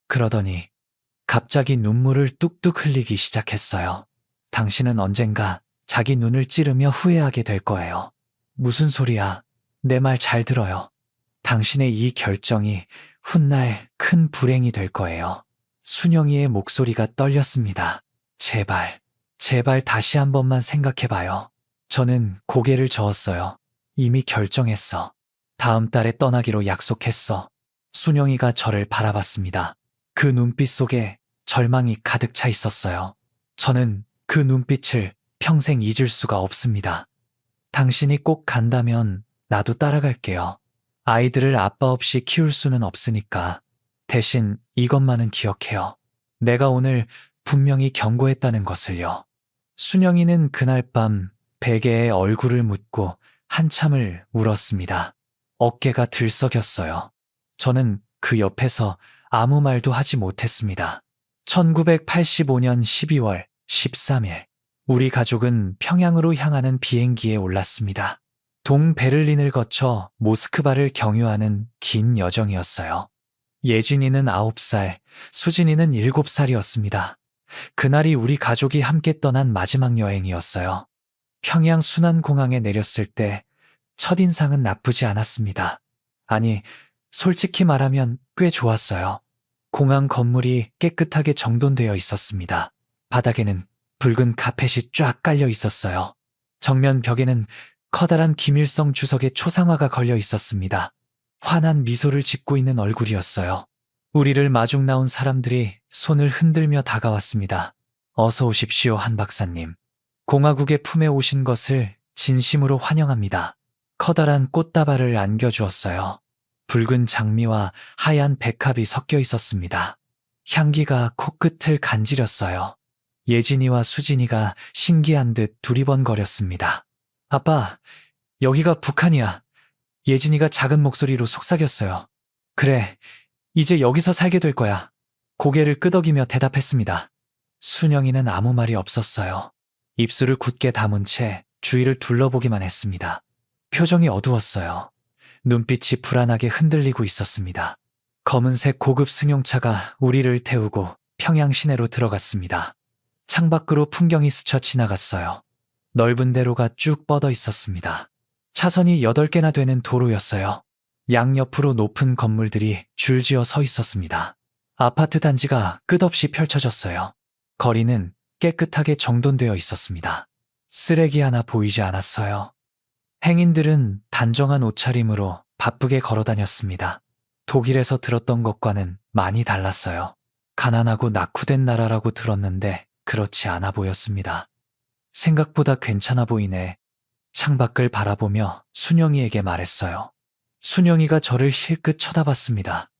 그러더니 갑자기 눈물을 뚝뚝 흘리기 시작했어요. 당신은 언젠가 자기 눈을 찌르며 후회하게 될 거예요. 무슨 소리야? 내 말 잘 들어요. 당신의 이 결정이 훗날 큰 불행이 될 거예요. 순영이의 목소리가 떨렸습니다. 제발, 제발 다시 한 번만 생각해봐요. 저는 고개를 저었어요. 이미 결정했어. 다음 달에 떠나기로 약속했어. 순영이가 저를 바라봤습니다. 그 눈빛 속에 절망이 가득 차 있었어요. 저는 그 눈빛을 평생 잊을 수가 없습니다. 당신이 꼭 간다면 나도 따라갈게요. 아이들을 아빠 없이 키울 수는 없으니까. 대신 이것만은 기억해요. 내가 오늘 분명히 경고했다는 것을요. 순영이는 그날 밤 베개에 얼굴을 묻고 한참을 울었습니다. 어깨가 들썩였어요. 저는 그 옆에서 아무 말도 하지 못했습니다. 1985년 12월 13일, 우리 가족은 평양으로 향하는 비행기에 올랐습니다. 동베를린을 거쳐 모스크바를 경유하는 긴 여정이었어요. 예진이는 9살, 수진이는 7살이었습니다. 그날이 우리 가족이 함께 떠난 마지막 여행이었어요. 평양 순안공항에 내렸을 때 첫인상은 나쁘지 않았습니다. 아니, 솔직히 말하면 꽤 좋았어요. 공항 건물이 깨끗하게 정돈되어 있었습니다. 바닥에는 붉은 카펫이 쫙 깔려 있었어요. 정면 벽에는 커다란 김일성 주석의 초상화가 걸려 있었습니다. 환한 미소를 짓고 있는 얼굴이었어요. 우리를 마중 나온 사람들이 손을 흔들며 다가왔습니다. 어서 오십시오, 한 박사님. 공화국의 품에 오신 것을 진심으로 환영합니다. 커다란 꽃다발을 안겨주었어요. 붉은 장미와 하얀 백합이 섞여 있었습니다. 향기가 코끝을 간지렸어요. 예진이와 수진이가 신기한 듯 두리번거렸습니다. 아빠, 여기가 북한이야. 예진이가 작은 목소리로 속삭였어요. 그래, 이제 여기서 살게 될 거야. 고개를 끄덕이며 대답했습니다. 순영이는 아무 말이 없었어요. 입술을 굳게 다문 채 주위를 둘러보기만 했습니다. 표정이 어두웠어요. 눈빛이 불안하게 흔들리고 있었습니다. 검은색 고급 승용차가 우리를 태우고 평양 시내로 들어갔습니다. 창밖으로 풍경이 스쳐 지나갔어요. 넓은 대로가 쭉 뻗어 있었습니다. 차선이 8개나 되는 도로였어요. 양옆으로 높은 건물들이 줄지어 서 있었습니다. 아파트 단지가 끝없이 펼쳐졌어요. 거리는 깨끗하게 정돈되어 있었습니다. 쓰레기 하나 보이지 않았어요. 행인들은 단정한 옷차림으로 바쁘게 걸어 다녔습니다. 독일에서 들었던 것과는 많이 달랐어요. 가난하고 낙후된 나라라고 들었는데 그렇지 않아 보였습니다. 생각보다 괜찮아 보이네. 창밖을 바라보며 순영이에게 말했어요. 순영이가 저를 힐끗 쳐다봤습니다.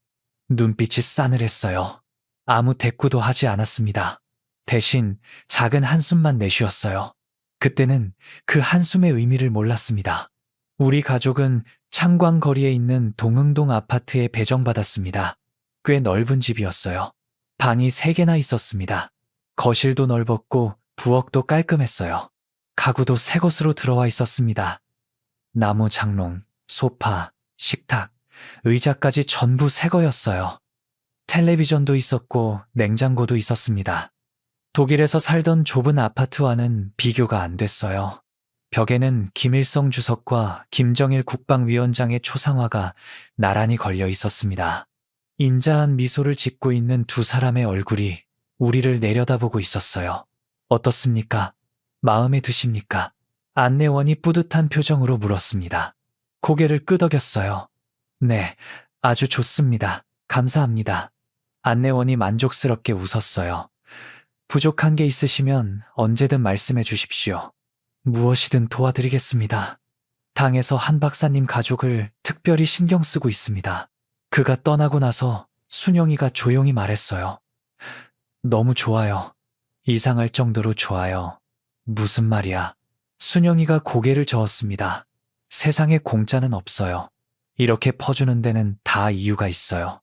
눈빛이 싸늘했어요. 아무 대꾸도 하지 않았습니다. 대신 작은 한숨만 내쉬었어요. 그때는 그 한숨의 의미를 몰랐습니다. 우리 가족은 창광거리에 있는 동흥동 아파트에 배정받았습니다. 꽤 넓은 집이었어요. 방이 3개나 있었습니다. 거실도 넓었고 부엌도 깔끔했어요. 가구도 새 것으로 들어와 있었습니다. 나무 장롱, 소파, 식탁, 의자까지 전부 새 거였어요. 텔레비전도 있었고 냉장고도 있었습니다. 독일에서 살던 좁은 아파트와는 비교가 안 됐어요. 벽에는 김일성 주석과 김정일 국방위원장의 초상화가 나란히 걸려 있었습니다. 인자한 미소를 짓고 있는 두 사람의 얼굴이 우리를 내려다보고 있었어요. 어떻습니까? 마음에 드십니까? 안내원이 뿌듯한 표정으로 물었습니다. 고개를 끄덕였어요. 네, 아주 좋습니다. 감사합니다. 안내원이 만족스럽게 웃었어요. 부족한 게 있으시면 언제든 말씀해 주십시오. 무엇이든 도와드리겠습니다. 당에서 한 박사님 가족을 특별히 신경 쓰고 있습니다. 그가 떠나고 나서 순영이가 조용히 말했어요. 너무 좋아요. 이상할 정도로 좋아요. 무슨 말이야. 순영이가 고개를 저었습니다. 세상에 공짜는 없어요. 이렇게 퍼주는 데는 다 이유가 있어요.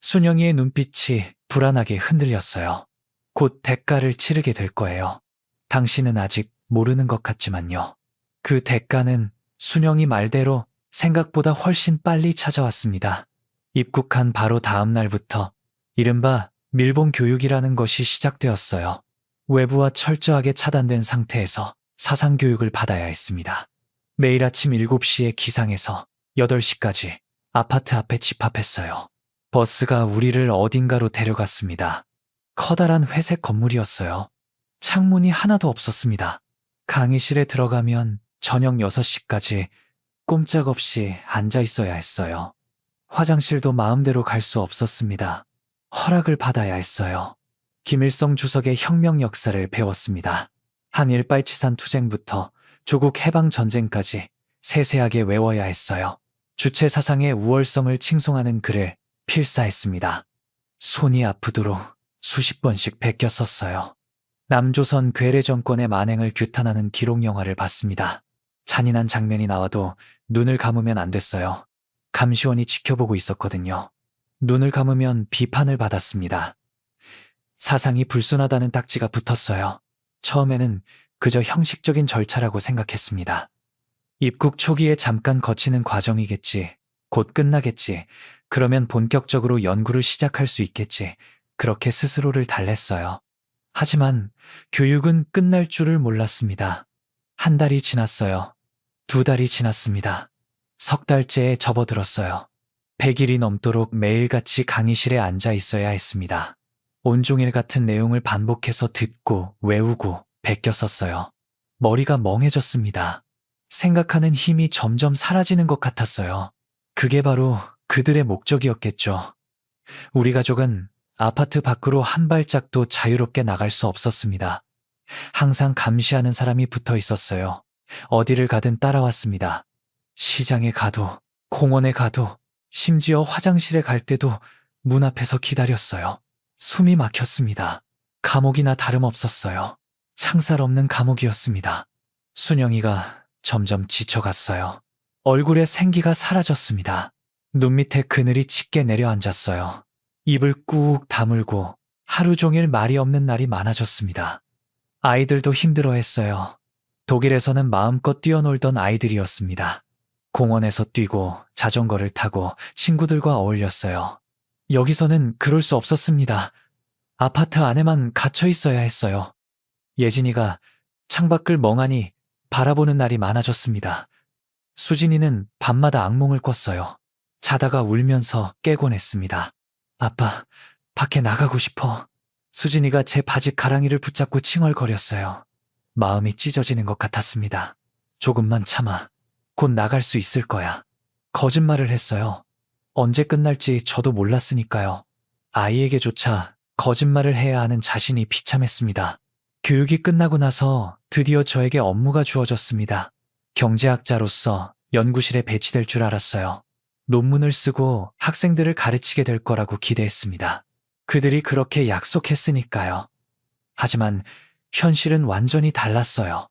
순영이의 눈빛이 불안하게 흔들렸어요. 곧 대가를 치르게 될 거예요. 당신은 아직 모르는 것 같지만요. 그 대가는 순영이 말대로 생각보다 훨씬 빨리 찾아왔습니다. 입국한 바로 다음 날부터 이른바 밀봉 교육이라는 것이 시작되었어요. 외부와 철저하게 차단된 상태에서 사상 교육을 받아야 했습니다. 매일 아침 7시에 기상해서 8시까지 아파트 앞에 집합했어요. 버스가 우리를 어딘가로 데려갔습니다. 커다란 회색 건물이었어요. 창문이 하나도 없었습니다. 강의실에 들어가면 저녁 6시까지 꼼짝없이 앉아 있어야 했어요. 화장실도 마음대로 갈 수 없었습니다. 허락을 받아야 했어요. 김일성 주석의 혁명 역사를 배웠습니다. 한일빨치산 투쟁부터 조국 해방 전쟁까지 세세하게 외워야 했어요. 주체 사상의 우월성을 칭송하는 글을 필사했습니다. 손이 아프도록 수십 번씩 베껴 썼어요. 남조선 괴뢰 정권의 만행을 규탄하는 기록 영화를 봤습니다. 잔인한 장면이 나와도 눈을 감으면 안 됐어요. 감시원이 지켜보고 있었거든요. 눈을 감으면 비판을 받았습니다. 사상이 불순하다는 딱지가 붙었어요. 처음에는 그저 형식적인 절차라고 생각했습니다. 입국 초기에 잠깐 거치는 과정이겠지. 곧 끝나겠지. 그러면 본격적으로 연구를 시작할 수 있겠지. 그렇게 스스로를 달랬어요. 하지만 교육은 끝날 줄을 몰랐습니다. 1달이 지났어요. 2달이 지났습니다. 3달째에 접어들었어요. 100일이 넘도록 매일같이 강의실에 앉아 있어야 했습니다. 온종일 같은 내용을 반복해서 듣고 외우고 베껴 썼어요. 머리가 멍해졌습니다. 생각하는 힘이 점점 사라지는 것 같았어요. 그게 바로 그들의 목적이었겠죠. 우리 가족은 아파트 밖으로 한 발짝도 자유롭게 나갈 수 없었습니다. 항상 감시하는 사람이 붙어 있었어요. 어디를 가든 따라왔습니다. 시장에 가도, 공원에 가도, 심지어 화장실에 갈 때도 문 앞에서 기다렸어요. 숨이 막혔습니다. 감옥이나 다름없었어요. 창살 없는 감옥이었습니다. 순영이가 점점 지쳐갔어요. 얼굴에 생기가 사라졌습니다. 눈 밑에 그늘이 짙게 내려앉았어요. 입을 꾹 다물고 하루 종일 말이 없는 날이 많아졌습니다. 아이들도 힘들어했어요. 독일에서는 마음껏 뛰어놀던 아이들이었습니다. 공원에서 뛰고 자전거를 타고 친구들과 어울렸어요. 여기서는 그럴 수 없었습니다. 아파트 안에만 갇혀 있어야 했어요. 예진이가 창밖을 멍하니 바라보는 날이 많아졌습니다. 수진이는 밤마다 악몽을 꿨어요. 자다가 울면서 깨곤 했습니다. 아빠, 밖에 나가고 싶어. 수진이가 제 바지 가랑이를 붙잡고 칭얼거렸어요. 마음이 찢어지는 것 같았습니다. 조금만 참아. 곧 나갈 수 있을 거야. 거짓말을 했어요. 언제 끝날지 저도 몰랐으니까요. 아이에게조차 거짓말을 해야 하는 자신이 비참했습니다. 교육이 끝나고 나서 드디어 저에게 업무가 주어졌습니다. 경제학자로서 연구실에 배치될 줄 알았어요. 논문을 쓰고 학생들을 가르치게 될 거라고 기대했습니다. 그들이 그렇게 약속했으니까요. 하지만 현실은 완전히 달랐어요.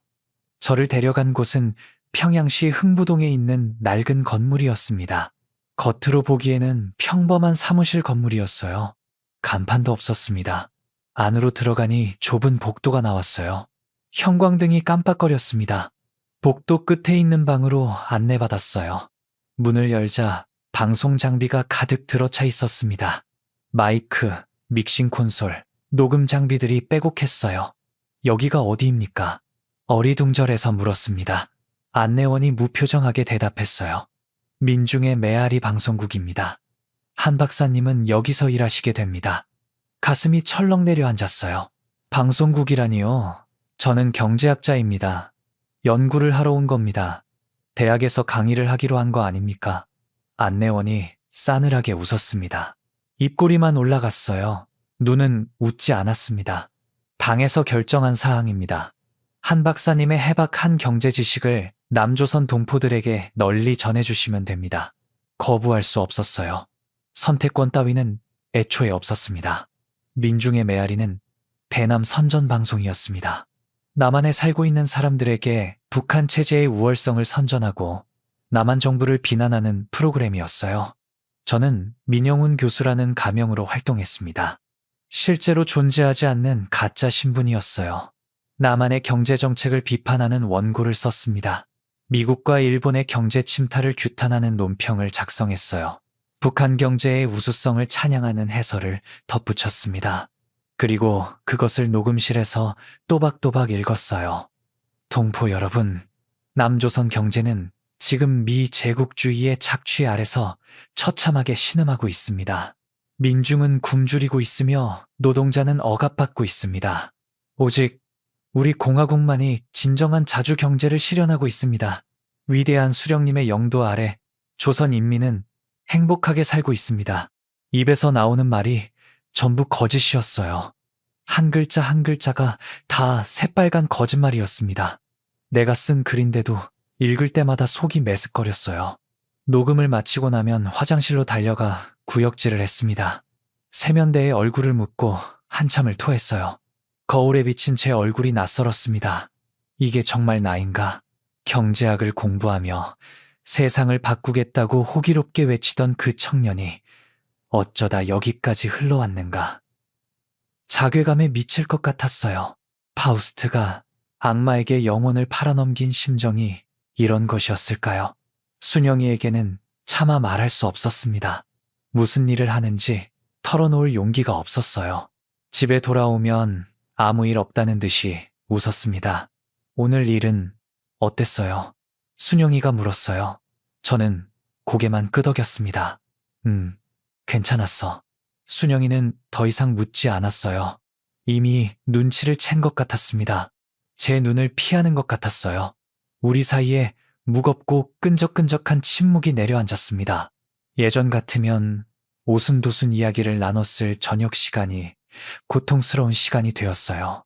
저를 데려간 곳은 평양시 흥부동에 있는 낡은 건물이었습니다. 겉으로 보기에는 평범한 사무실 건물이었어요. 간판도 없었습니다. 안으로 들어가니 좁은 복도가 나왔어요. 형광등이 깜빡거렸습니다. 복도 끝에 있는 방으로 안내받았어요. 문을 열자 방송 장비가 가득 들어차 있었습니다. 마이크, 믹싱 콘솔, 녹음 장비들이 빼곡했어요. 여기가 어디입니까? 어리둥절해서 물었습니다. 안내원이 무표정하게 대답했어요. 민중의 메아리 방송국입니다. 한 박사님은 여기서 일하시게 됩니다. 가슴이 철렁 내려앉았어요. 방송국이라니요? 저는 경제학자입니다. 연구를 하러 온 겁니다. 대학에서 강의를 하기로 한 거 아닙니까? 안내원이 싸늘하게 웃었습니다. 입꼬리만 올라갔어요. 눈은 웃지 않았습니다. 당에서 결정한 사항입니다. 한 박사님의 해박한 경제 지식을 남조선 동포들에게 널리 전해주시면 됩니다. 거부할 수 없었어요. 선택권 따위는 애초에 없었습니다. 민중의 메아리는 대남 선전 방송이었습니다. 남한에 살고 있는 사람들에게 북한 체제의 우월성을 선전하고 남한 정부를 비난하는 프로그램이었어요. 저는 민영훈 교수라는 가명으로 활동했습니다. 실제로 존재하지 않는 가짜 신분이었어요. 남한의 경제 정책을 비판하는 원고를 썼습니다. 미국과 일본의 경제 침탈을 규탄하는 논평을 작성했어요. 북한 경제의 우수성을 찬양하는 해설을 덧붙였습니다. 그리고 그것을 녹음실에서 또박또박 읽었어요. 동포 여러분, 남조선 경제는 지금 미 제국주의의 착취 아래서 처참하게 신음하고 있습니다. 민중은 굶주리고 있으며 노동자는 억압받고 있습니다. 오직 우리 공화국만이 진정한 자주 경제를 실현하고 있습니다. 위대한 수령님의 영도 아래 조선 인민은 행복하게 살고 있습니다. 입에서 나오는 말이 전부 거짓이었어요. 한 글자 한 글자가 다 새빨간 거짓말이었습니다. 내가 쓴 글인데도 읽을 때마다 속이 메스꺼렸어요. 녹음을 마치고 나면 화장실로 달려가 구역질을 했습니다. 세면대에 얼굴을 묻고 한참을 토했어요. 거울에 비친 제 얼굴이 낯설었습니다. 이게 정말 나인가? 경제학을 공부하며 세상을 바꾸겠다고 호기롭게 외치던 그 청년이 어쩌다 여기까지 흘러왔는가? 자괴감에 미칠 것 같았어요. 파우스트가 악마에게 영혼을 팔아넘긴 심정이 이런 것이었을까요? 순영이에게는 차마 말할 수 없었습니다. 무슨 일을 하는지 털어놓을 용기가 없었어요. 집에 돌아오면 아무 일 없다는 듯이 웃었습니다. 오늘 일은 어땠어요? 순영이가 물었어요. 저는 고개만 끄덕였습니다. 괜찮았어. 순영이는 더 이상 묻지 않았어요. 이미 눈치를 챈 것 같았습니다. 제 눈을 피하는 것 같았어요. 우리 사이에 무겁고 끈적끈적한 침묵이 내려앉았습니다. 예전 같으면 오순도순 이야기를 나눴을 저녁 시간이 고통스러운 시간이 되었어요.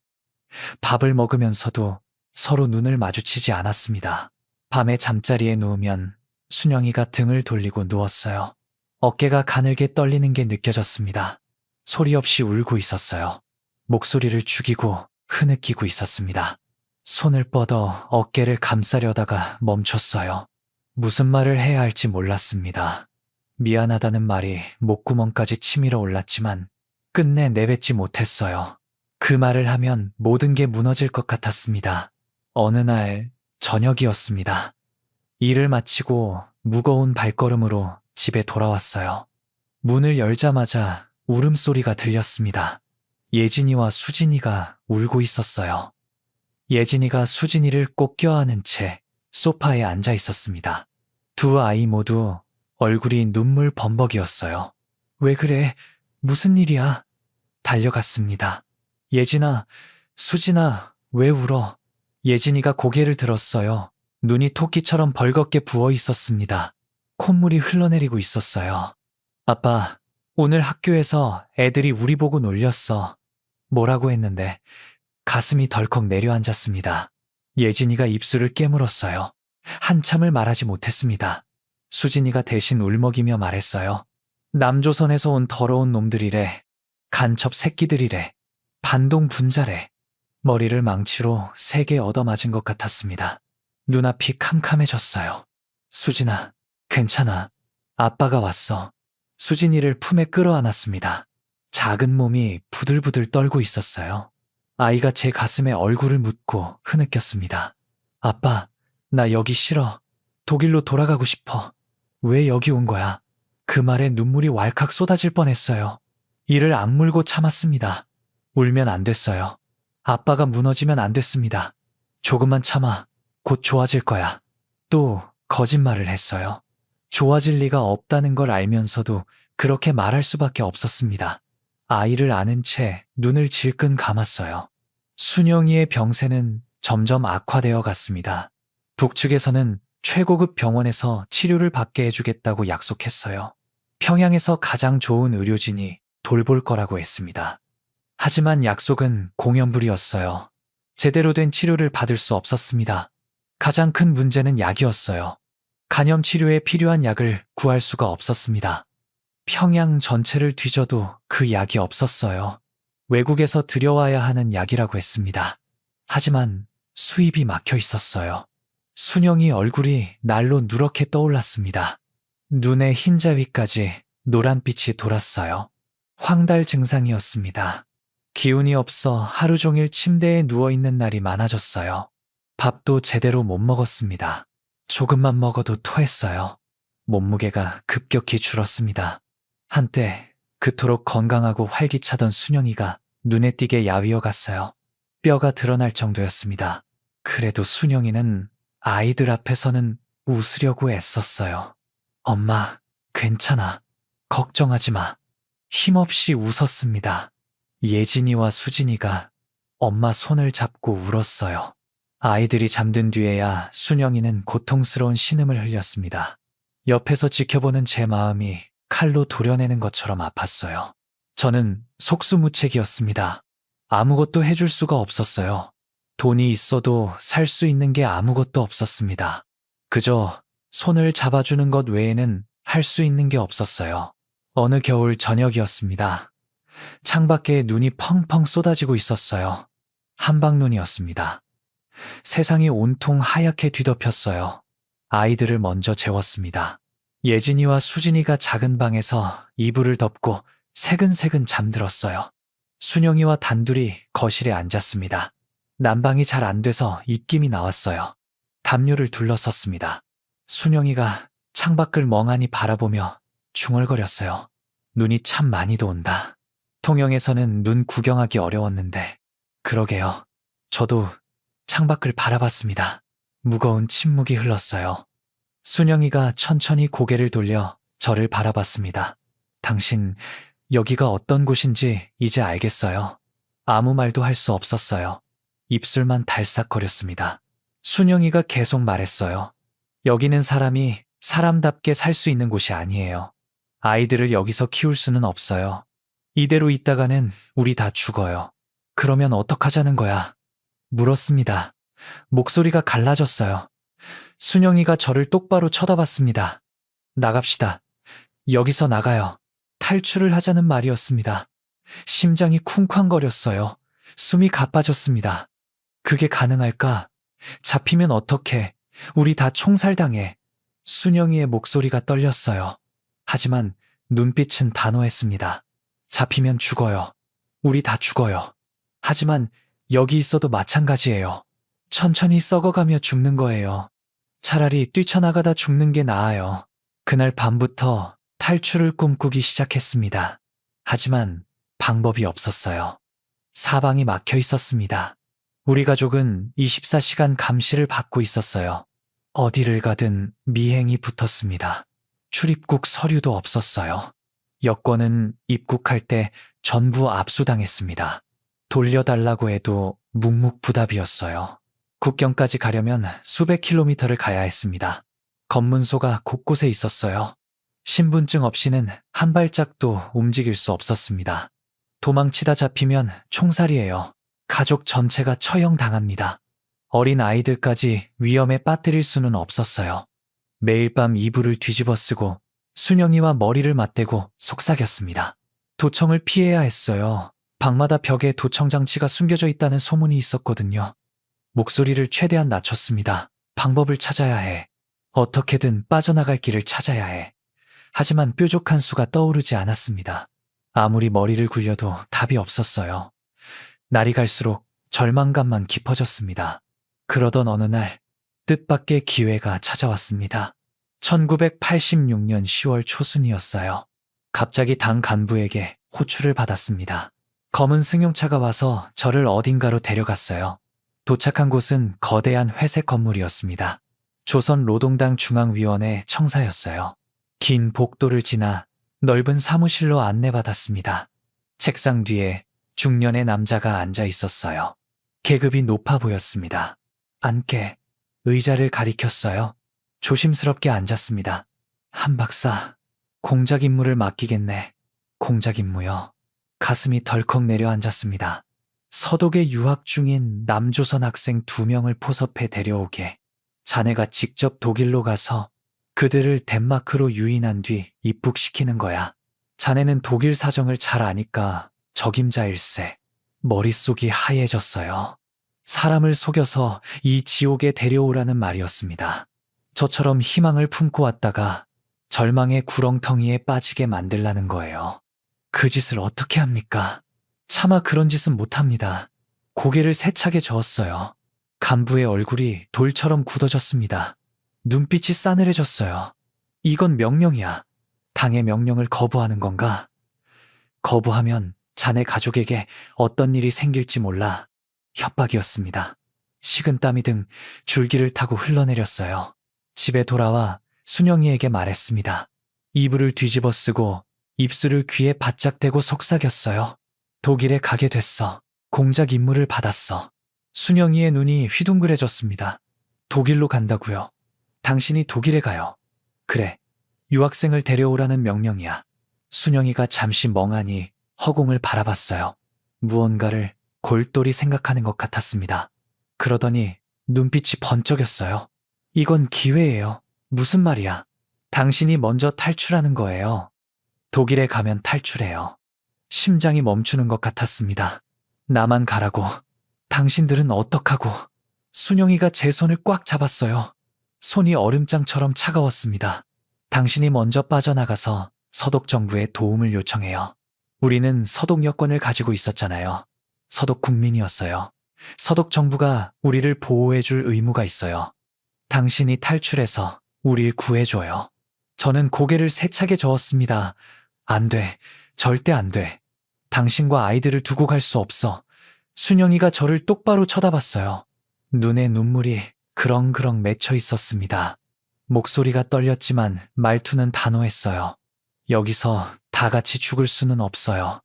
밥을 먹으면서도 서로 눈을 마주치지 않았습니다. 밤에 잠자리에 누우면 순영이가 등을 돌리고 누웠어요. 어깨가 가늘게 떨리는 게 느껴졌습니다. 소리 없이 울고 있었어요. 목소리를 죽이고 흐느끼고 있었습니다. 손을 뻗어 어깨를 감싸려다가 멈췄어요. 무슨 말을 해야 할지 몰랐습니다. 미안하다는 말이 목구멍까지 치밀어 올랐지만 끝내 내뱉지 못했어요. 그 말을 하면 모든 게 무너질 것 같았습니다. 어느 날 저녁이었습니다. 일을 마치고 무거운 발걸음으로 집에 돌아왔어요. 문을 열자마자 울음소리가 들렸습니다. 예진이와 수진이가 울고 있었어요. 예진이가 수진이를 꼭 껴안은 채 소파에 앉아 있었습니다. 두 아이 모두 얼굴이 눈물 범벅이었어요. 왜 그래? 무슨 일이야? 달려갔습니다. 예진아, 수진아, 왜 울어? 예진이가 고개를 들었어요. 눈이 토끼처럼 벌겋게 부어 있었습니다. 콧물이 흘러내리고 있었어요. 아빠, 오늘 학교에서 애들이 우리 보고 놀렸어. 뭐라고 했는데 가슴이 덜컥 내려앉았습니다. 예진이가 입술을 깨물었어요. 한참을 말하지 못했습니다. 수진이가 대신 울먹이며 말했어요. 남조선에서 온 더러운 놈들이래. 간첩 새끼들이래. 반동 분자래. 머리를 망치로 3개 얻어맞은 것 같았습니다. 눈앞이 캄캄해졌어요. 수진아, 괜찮아. 아빠가 왔어. 수진이를 품에 끌어안았습니다. 작은 몸이 부들부들 떨고 있었어요. 아이가 제 가슴에 얼굴을 묻고 흐느꼈습니다. 아빠, 나 여기 싫어. 독일로 돌아가고 싶어. 왜 여기 온 거야? 그 말에 눈물이 왈칵 쏟아질 뻔했어요. 이를 악물고 참았습니다. 울면 안 됐어요. 아빠가 무너지면 안 됐습니다. 조금만 참아. 곧 좋아질 거야. 또 거짓말을 했어요. 좋아질 리가 없다는 걸 알면서도 그렇게 말할 수밖에 없었습니다. 아이를 아는 채 눈을 질끈 감았어요. 순영이의 병세는 점점 악화되어 갔습니다. 북측에서는 최고급 병원에서 치료를 받게 해주겠다고 약속했어요. 평양에서 가장 좋은 의료진이 돌볼 거라고 했습니다. 하지만 약속은 공연불이었어요. 제대로 된 치료를 받을 수 없었습니다. 가장 큰 문제는 약이었어요. 간염 치료에 필요한 약을 구할 수가 없었습니다. 평양 전체를 뒤져도 그 약이 없었어요. 외국에서 들여와야 하는 약이라고 했습니다. 하지만 수입이 막혀 있었어요. 순영이 얼굴이 날로 누렇게 떠올랐습니다. 눈의 흰자위까지 노란빛이 돌았어요. 황달 증상이었습니다. 기운이 없어 하루 종일 침대에 누워있는 날이 많아졌어요. 밥도 제대로 못 먹었습니다. 조금만 먹어도 토했어요. 몸무게가 급격히 줄었습니다. 한때 그토록 건강하고 활기차던 순영이가 눈에 띄게 야위어 갔어요. 뼈가 드러날 정도였습니다. 그래도 순영이는 아이들 앞에서는 웃으려고 애썼어요. 엄마, 괜찮아. 걱정하지 마. 힘없이 웃었습니다. 예진이와 수진이가 엄마 손을 잡고 울었어요. 아이들이 잠든 뒤에야 순영이는 고통스러운 신음을 흘렸습니다. 옆에서 지켜보는 제 마음이 칼로 도려내는 것처럼 아팠어요. 저는 속수무책이었습니다. 아무것도 해줄 수가 없었어요. 돈이 있어도 살 수 있는 게 아무것도 없었습니다. 그저 손을 잡아주는 것 외에는 할 수 있는 게 없었어요. 어느 겨울 저녁이었습니다. 창밖에 눈이 펑펑 쏟아지고 있었어요. 한방눈이었습니다. 세상이 온통 하얗게 뒤덮였어요. 아이들을 먼저 재웠습니다. 예진이와 수진이가 작은 방에서 이불을 덮고 새근새근 잠들었어요. 순영이와 단둘이 거실에 앉았습니다. 난방이 잘 안 돼서 입김이 나왔어요. 담요를 둘러섰습니다. 순영이가 창밖을 멍하니 바라보며 중얼거렸어요. 눈이 참 많이도 온다. 통영에서는 눈 구경하기 어려웠는데. 그러게요. 저도 창밖을 바라봤습니다. 무거운 침묵이 흘렀어요. 순영이가 천천히 고개를 돌려 저를 바라봤습니다. 당신, 여기가 어떤 곳인지 이제 알겠어요. 아무 말도 할 수 없었어요. 입술만 달싹거렸습니다. 순영이가 계속 말했어요. 여기는 사람이 사람답게 살 수 있는 곳이 아니에요. 아이들을 여기서 키울 수는 없어요. 이대로 있다가는 우리 다 죽어요. 그러면 어떡하자는 거야? 물었습니다. 목소리가 갈라졌어요. 순영이가 저를 똑바로 쳐다봤습니다. 나갑시다. 여기서 나가요. 탈출을 하자는 말이었습니다. 심장이 쿵쾅거렸어요. 숨이 가빠졌습니다. 그게 가능할까? 잡히면 어떡해? 우리 다 총살당해. 순영이의 목소리가 떨렸어요. 하지만 눈빛은 단호했습니다. 잡히면 죽어요. 우리 다 죽어요. 하지만 여기 있어도 마찬가지예요. 천천히 썩어가며 죽는 거예요. 차라리 뛰쳐나가다 죽는 게 나아요. 그날 밤부터 탈출을 꿈꾸기 시작했습니다. 하지만 방법이 없었어요. 사방이 막혀 있었습니다. 우리 가족은 24시간 감시를 받고 있었어요. 어디를 가든 미행이 붙었습니다. 출입국 서류도 없었어요. 여권은 입국할 때 전부 압수당했습니다. 돌려달라고 해도 묵묵부답이었어요. 국경까지 가려면 수백 킬로미터를 가야 했습니다. 검문소가 곳곳에 있었어요. 신분증 없이는 한 발짝도 움직일 수 없었습니다. 도망치다 잡히면 총살이에요. 가족 전체가 처형당합니다. 어린 아이들까지 위험에 빠뜨릴 수는 없었어요. 매일 밤 이불을 뒤집어 쓰고 순영이와 머리를 맞대고 속삭였습니다. 도청을 피해야 했어요. 방마다 벽에 도청 장치가 숨겨져 있다는 소문이 있었거든요. 목소리를 최대한 낮췄습니다. 방법을 찾아야 해. 어떻게든 빠져나갈 길을 찾아야 해. 하지만 뾰족한 수가 떠오르지 않았습니다. 아무리 머리를 굴려도 답이 없었어요. 날이 갈수록 절망감만 깊어졌습니다. 그러던 어느 날 뜻밖의 기회가 찾아왔습니다. 1986년 10월 초순이었어요. 갑자기 당 간부에게 호출을 받았습니다. 검은 승용차가 와서 저를 어딘가로 데려갔어요. 도착한 곳은 거대한 회색 건물이었습니다. 조선노동당 중앙위원회 청사였어요. 긴 복도를 지나 넓은 사무실로 안내받았습니다. 책상 뒤에 중년의 남자가 앉아 있었어요. 계급이 높아 보였습니다. 앉게 의자를 가리켰어요. 조심스럽게 앉았습니다. 한 박사, 공작 임무를 맡기겠네. 공작 임무요. 가슴이 덜컥 내려앉았습니다. 서독에 유학 중인 남조선 학생 2명을 포섭해 데려오게. 자네가 직접 독일로 가서 그들을 덴마크로 유인한 뒤 입국시키는 거야. 자네는 독일 사정을 잘 아니까 적임자일세. 머릿속이 하얘졌어요. 사람을 속여서 이 지옥에 데려오라는 말이었습니다. 저처럼 희망을 품고 왔다가 절망의 구렁텅이에 빠지게 만들라는 거예요. 그 짓을 어떻게 합니까? 차마 그런 짓은 못합니다. 고개를 세차게 저었어요. 간부의 얼굴이 돌처럼 굳어졌습니다. 눈빛이 싸늘해졌어요. 이건 명령이야. 당의 명령을 거부하는 건가? 거부하면 자네 가족에게 어떤 일이 생길지 몰라. 협박이었습니다. 식은땀이 등 줄기를 타고 흘러내렸어요. 집에 돌아와 순영이에게 말했습니다. 이불을 뒤집어 쓰고 입술을 귀에 바짝 대고 속삭였어요. 독일에 가게 됐어. 공작 임무를 받았어. 순영이의 눈이 휘둥그레졌습니다. 독일로 간다고요. 당신이 독일에 가요. 그래, 유학생을 데려오라는 명령이야. 순영이가 잠시 멍하니 허공을 바라봤어요. 무언가를 골똘히 생각하는 것 같았습니다. 그러더니 눈빛이 번쩍였어요. 이건 기회예요. 무슨 말이야? 당신이 먼저 탈출하는 거예요. 독일에 가면 탈출해요. 심장이 멈추는 것 같았습니다. 나만 가라고. 당신들은 어떡하고. 순영이가 제 손을 꽉 잡았어요. 손이 얼음장처럼 차가웠습니다. 당신이 먼저 빠져나가서 서독 정부에 도움을 요청해요. 우리는 서독 여권을 가지고 있었잖아요. 서독 국민이었어요. 서독 정부가 우리를 보호해줄 의무가 있어요. 당신이 탈출해서 우릴 구해줘요. 저는 고개를 세차게 저었습니다. 안 돼. 절대 안 돼. 당신과 아이들을 두고 갈 수 없어. 순영이가 저를 똑바로 쳐다봤어요. 눈에 눈물이 그렁그렁 맺혀 있었습니다. 목소리가 떨렸지만 말투는 단호했어요. 여기서 다 같이 죽을 수는 없어요.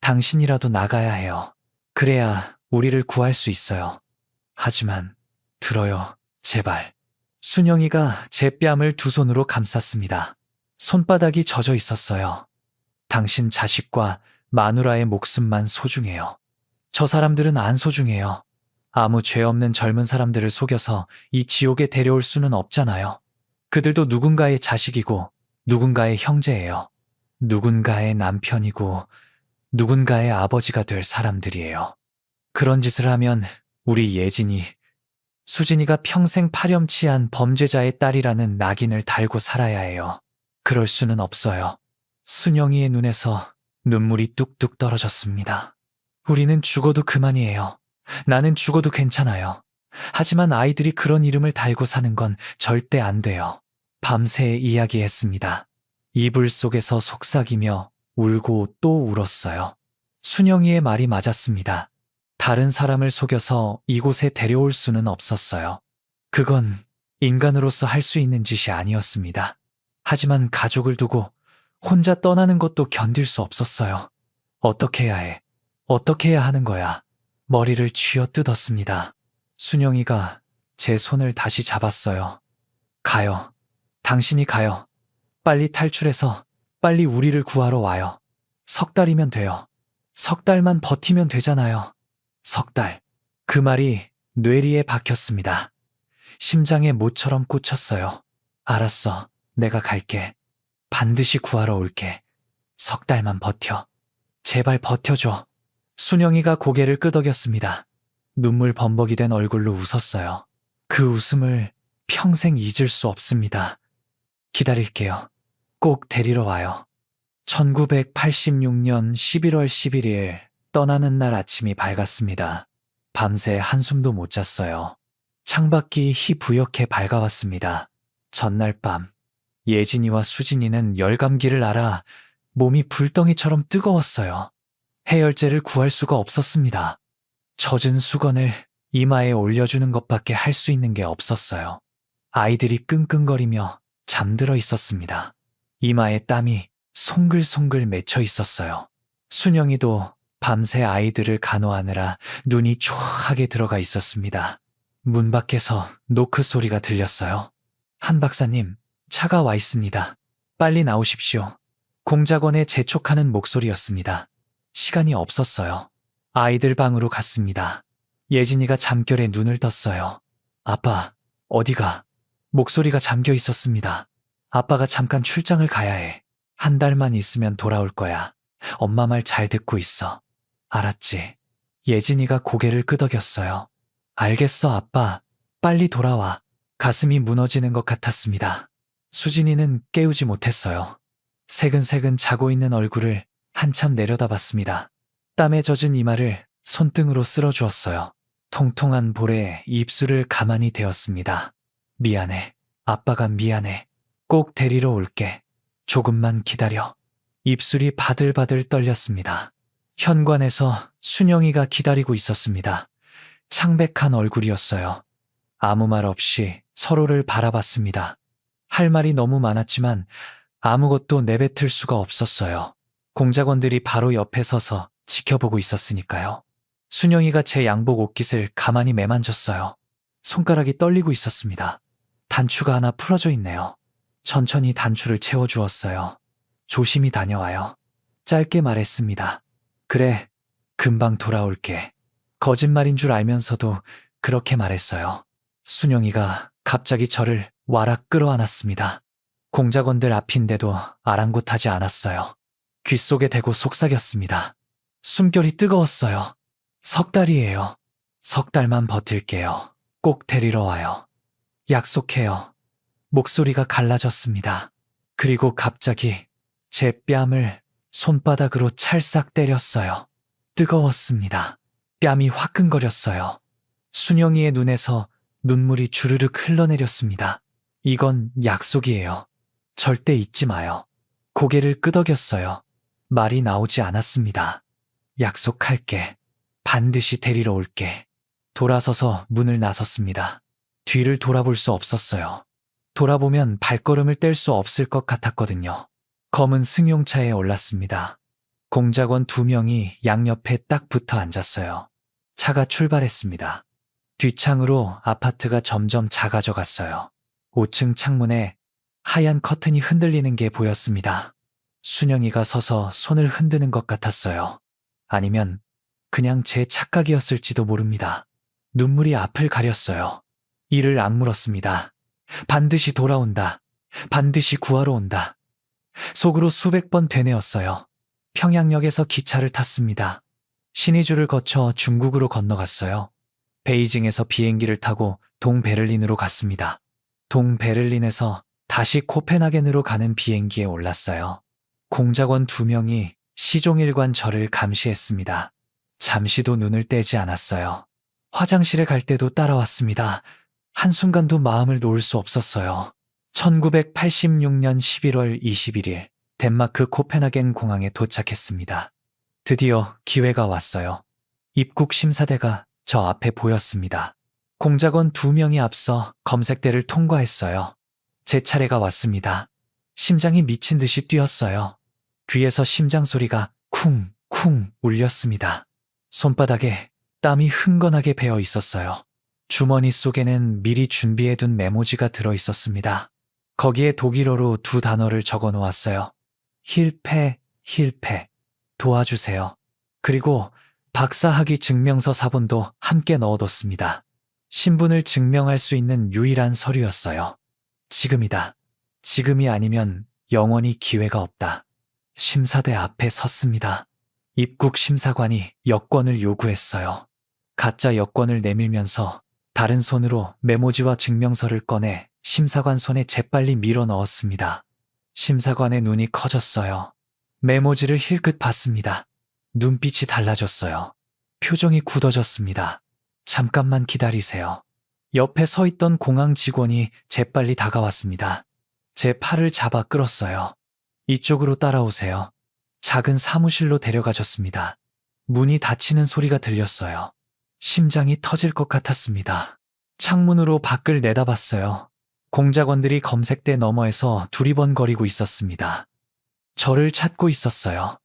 당신이라도 나가야 해요. 그래야 우리를 구할 수 있어요. 하지만 들어요, 제발. 순영이가 제 뺨을 두 손으로 감쌌습니다. 손바닥이 젖어 있었어요. 당신 자식과 마누라의 목숨만 소중해요. 저 사람들은 안 소중해요. 아무 죄 없는 젊은 사람들을 속여서 이 지옥에 데려올 수는 없잖아요. 그들도 누군가의 자식이고 누군가의 형제예요. 누군가의 남편이고 누군가의 아버지가 될 사람들이에요. 그런 짓을 하면 우리 예진이, 수진이가 평생 파렴치한 범죄자의 딸이라는 낙인을 달고 살아야 해요. 그럴 수는 없어요. 순영이의 눈에서 눈물이 뚝뚝 떨어졌습니다. 우리는 죽어도 그만이에요. 나는 죽어도 괜찮아요. 하지만 아이들이 그런 이름을 달고 사는 건 절대 안 돼요. 밤새 이야기했습니다. 이불 속에서 속삭이며 울고 또 울었어요. 순영이의 말이 맞았습니다. 다른 사람을 속여서 이곳에 데려올 수는 없었어요. 그건 인간으로서 할 수 있는 짓이 아니었습니다. 하지만 가족을 두고 혼자 떠나는 것도 견딜 수 없었어요. 어떻게 해야 해? 어떻게 해야 하는 거야? 머리를 쥐어뜯었습니다. 순영이가 제 손을 다시 잡았어요. 가요. 당신이 가요. 빨리 탈출해서 빨리 우리를 구하러 와요. 석 달이면 돼요. 석 달만 버티면 되잖아요. 석 달. 그 말이 뇌리에 박혔습니다. 심장에 모처럼 꽂혔어요. 알았어. 내가 갈게. 반드시 구하러 올게. 석 달만 버텨. 제발 버텨줘. 순영이가 고개를 끄덕였습니다. 눈물 범벅이 된 얼굴로 웃었어요. 그 웃음을 평생 잊을 수 없습니다. 기다릴게요. 꼭 데리러 와요. 1986년 11월 11일 떠나는 날 아침이 밝았습니다. 밤새 한숨도 못 잤어요. 창밖이 희부옇게 밝아왔습니다. 전날 밤 예진이와 수진이는 열감기를 앓아 몸이 불덩이처럼 뜨거웠어요. 해열제를 구할 수가 없었습니다. 젖은 수건을 이마에 올려주는 것밖에 할 수 있는 게 없었어요. 아이들이 끙끙거리며 잠들어 있었습니다. 이마에 땀이 송글송글 맺혀 있었어요. 순영이도 밤새 아이들을 간호하느라 눈이 초하게 들어가 있었습니다. 문 밖에서 노크 소리가 들렸어요. 한 박사님, 차가 와 있습니다. 빨리 나오십시오. 공작원의 재촉하는 목소리였습니다. 시간이 없었어요. 아이들 방으로 갔습니다. 예진이가 잠결에 눈을 떴어요. 아빠, 어디가? 목소리가 잠겨 있었습니다. 아빠가 잠깐 출장을 가야 해. 한 달만 있으면 돌아올 거야. 엄마 말 잘 듣고 있어. 알았지? 예진이가 고개를 끄덕였어요. 알겠어, 아빠. 빨리 돌아와. 가슴이 무너지는 것 같았습니다. 수진이는 깨우지 못했어요. 새근새근 자고 있는 얼굴을 한참 내려다봤습니다. 땀에 젖은 이마를 손등으로 쓸어주었어요. 통통한 볼에 입술을 가만히 대었습니다. 미안해. 아빠가 미안해. 꼭 데리러 올게. 조금만 기다려. 입술이 바들바들 떨렸습니다. 현관에서 순영이가 기다리고 있었습니다. 창백한 얼굴이었어요. 아무 말 없이 서로를 바라봤습니다. 할 말이 너무 많았지만 아무것도 내뱉을 수가 없었어요. 공작원들이 바로 옆에 서서 지켜보고 있었으니까요. 순영이가 제 양복 옷깃을 가만히 매만졌어요. 손가락이 떨리고 있었습니다. 단추가 하나 풀어져 있네요. 천천히 단추를 채워주었어요. 조심히 다녀와요. 짧게 말했습니다. 그래, 금방 돌아올게. 거짓말인 줄 알면서도 그렇게 말했어요. 순영이가 갑자기 저를 와락 끌어안았습니다. 공작원들 앞인데도 아랑곳하지 않았어요. 귓속에 대고 속삭였습니다. 숨결이 뜨거웠어요. 석 달이에요. 석 달만 버틸게요. 꼭 데리러 와요. 약속해요. 목소리가 갈라졌습니다. 그리고 갑자기 제 뺨을 손바닥으로 찰싹 때렸어요. 뜨거웠습니다. 뺨이 화끈거렸어요. 순영이의 눈에서 눈물이 주르륵 흘러내렸습니다. 이건 약속이에요. 절대 잊지 마요. 고개를 끄덕였어요. 말이 나오지 않았습니다. 약속할게. 반드시 데리러 올게. 돌아서서 문을 나섰습니다. 뒤를 돌아볼 수 없었어요. 돌아보면 발걸음을 뗄 수 없을 것 같았거든요. 검은 승용차에 올랐습니다. 공작원 2명이 양옆에 딱 붙어 앉았어요. 차가 출발했습니다. 뒷창으로 아파트가 점점 작아져 갔어요. 5층 창문에 하얀 커튼이 흔들리는 게 보였습니다. 순영이가 서서 손을 흔드는 것 같았어요. 아니면 그냥 제 착각이었을지도 모릅니다. 눈물이 앞을 가렸어요. 이를 악물었습니다. 반드시 돌아온다. 반드시 구하러 온다. 속으로 수백 번 되뇌었어요. 평양역에서 기차를 탔습니다. 신의주를 거쳐 중국으로 건너갔어요. 베이징에서 비행기를 타고 동베를린으로 갔습니다. 동베를린에서 다시 코펜하겐으로 가는 비행기에 올랐어요. 공작원 2명이 시종일관 저를 감시했습니다. 잠시도 눈을 떼지 않았어요. 화장실에 갈 때도 따라왔습니다. 한순간도 마음을 놓을 수 없었어요. 1986년 11월 21일 덴마크 코펜하겐 공항에 도착했습니다. 드디어 기회가 왔어요. 입국 심사대가 저 앞에 보였습니다. 공작원 2명이 앞서 검색대를 통과했어요. 제 차례가 왔습니다. 심장이 미친 듯이 뛰었어요. 귀에서 심장 소리가 쿵쿵 울렸습니다. 손바닥에 땀이 흥건하게 배어 있었어요. 주머니 속에는 미리 준비해둔 메모지가 들어 있었습니다. 거기에 독일어로 두 단어를 적어 놓았어요. 힐패, 힐패, 도와주세요. 그리고 박사학위 증명서 사본도 함께 넣어뒀습니다. 신분을 증명할 수 있는 유일한 서류였어요. 지금이다. 지금이 아니면 영원히 기회가 없다. 심사대 앞에 섰습니다. 입국 심사관이 여권을 요구했어요. 가짜 여권을 내밀면서 다른 손으로 메모지와 증명서를 꺼내 심사관 손에 재빨리 밀어 넣었습니다. 심사관의 눈이 커졌어요. 메모지를 힐끗 봤습니다. 눈빛이 달라졌어요. 표정이 굳어졌습니다. 잠깐만 기다리세요. 옆에 서 있던 공항 직원이 재빨리 다가왔습니다. 제 팔을 잡아 끌었어요. 이쪽으로 따라오세요. 작은 사무실로 데려가졌습니다. 문이 닫히는 소리가 들렸어요. 심장이 터질 것 같았습니다. 창문으로 밖을 내다봤어요. 공작원들이 검색대 너머에서 두리번거리고 있었습니다. 저를 찾고 있었어요.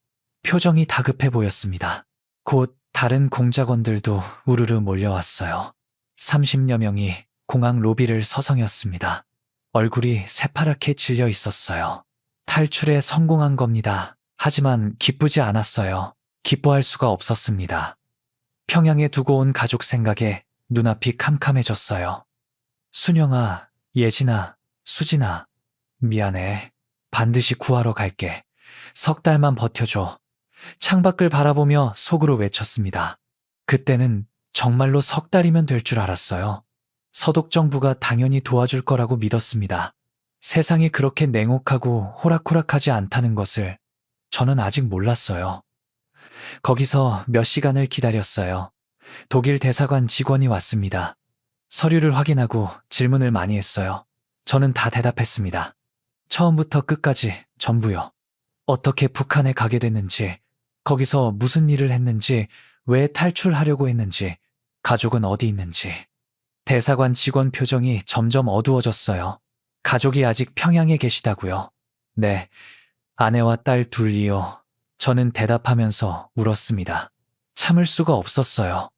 표정이 다급해 보였습니다. 곧 다른 공작원들도 우르르 몰려왔어요. 30여 명이 공항 로비를 서성였습니다. 얼굴이 새파랗게 질려 있었어요. 탈출에 성공한 겁니다. 하지만 기쁘지 않았어요. 기뻐할 수가 없었습니다. 평양에 두고 온 가족 생각에 눈앞이 캄캄해졌어요. 순영아, 예진아, 수진아, 미안해. 반드시 구하러 갈게. 석 달만 버텨줘. 창밖을 바라보며 속으로 외쳤습니다. 그때는 정말로 석 달이면 될 줄 알았어요. 서독 정부가 당연히 도와줄 거라고 믿었습니다. 세상이 그렇게 냉혹하고 호락호락하지 않다는 것을 저는 아직 몰랐어요. 거기서 몇 시간을 기다렸어요. 독일 대사관 직원이 왔습니다. 서류를 확인하고 질문을 많이 했어요. 저는 다 대답했습니다. 처음부터 끝까지 전부요. 어떻게 북한에 가게 됐는지, 거기서 무슨 일을 했는지, 왜 탈출하려고 했는지, 가족은 어디 있는지. 대사관 직원 표정이 점점 어두워졌어요. 가족이 아직 평양에 계시다고요? 네, 아내와 딸 둘이요. 저는 대답하면서 울었습니다. 참을 수가 없었어요.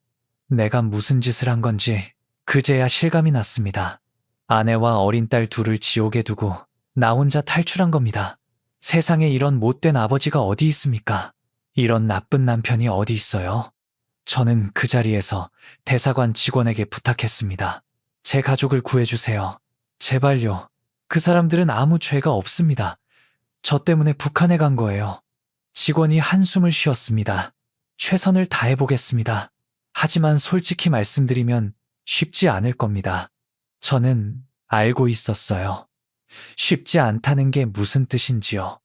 내가 무슨 짓을 한 건지 그제야 실감이 났습니다. 아내와 어린 딸 둘을 지옥에 두고 나 혼자 탈출한 겁니다. 세상에 이런 못된 아버지가 어디 있습니까? 이런 나쁜 남편이 어디 있어요? 저는 그 자리에서 대사관 직원에게 부탁했습니다. 제 가족을 구해주세요. 제발요. 그 사람들은 아무 죄가 없습니다. 저 때문에 북한에 간 거예요. 직원이 한숨을 쉬었습니다. 최선을 다해보겠습니다. 하지만 솔직히 말씀드리면 쉽지 않을 겁니다. 저는 알고 있었어요. 쉽지 않다는 게 무슨 뜻인지요.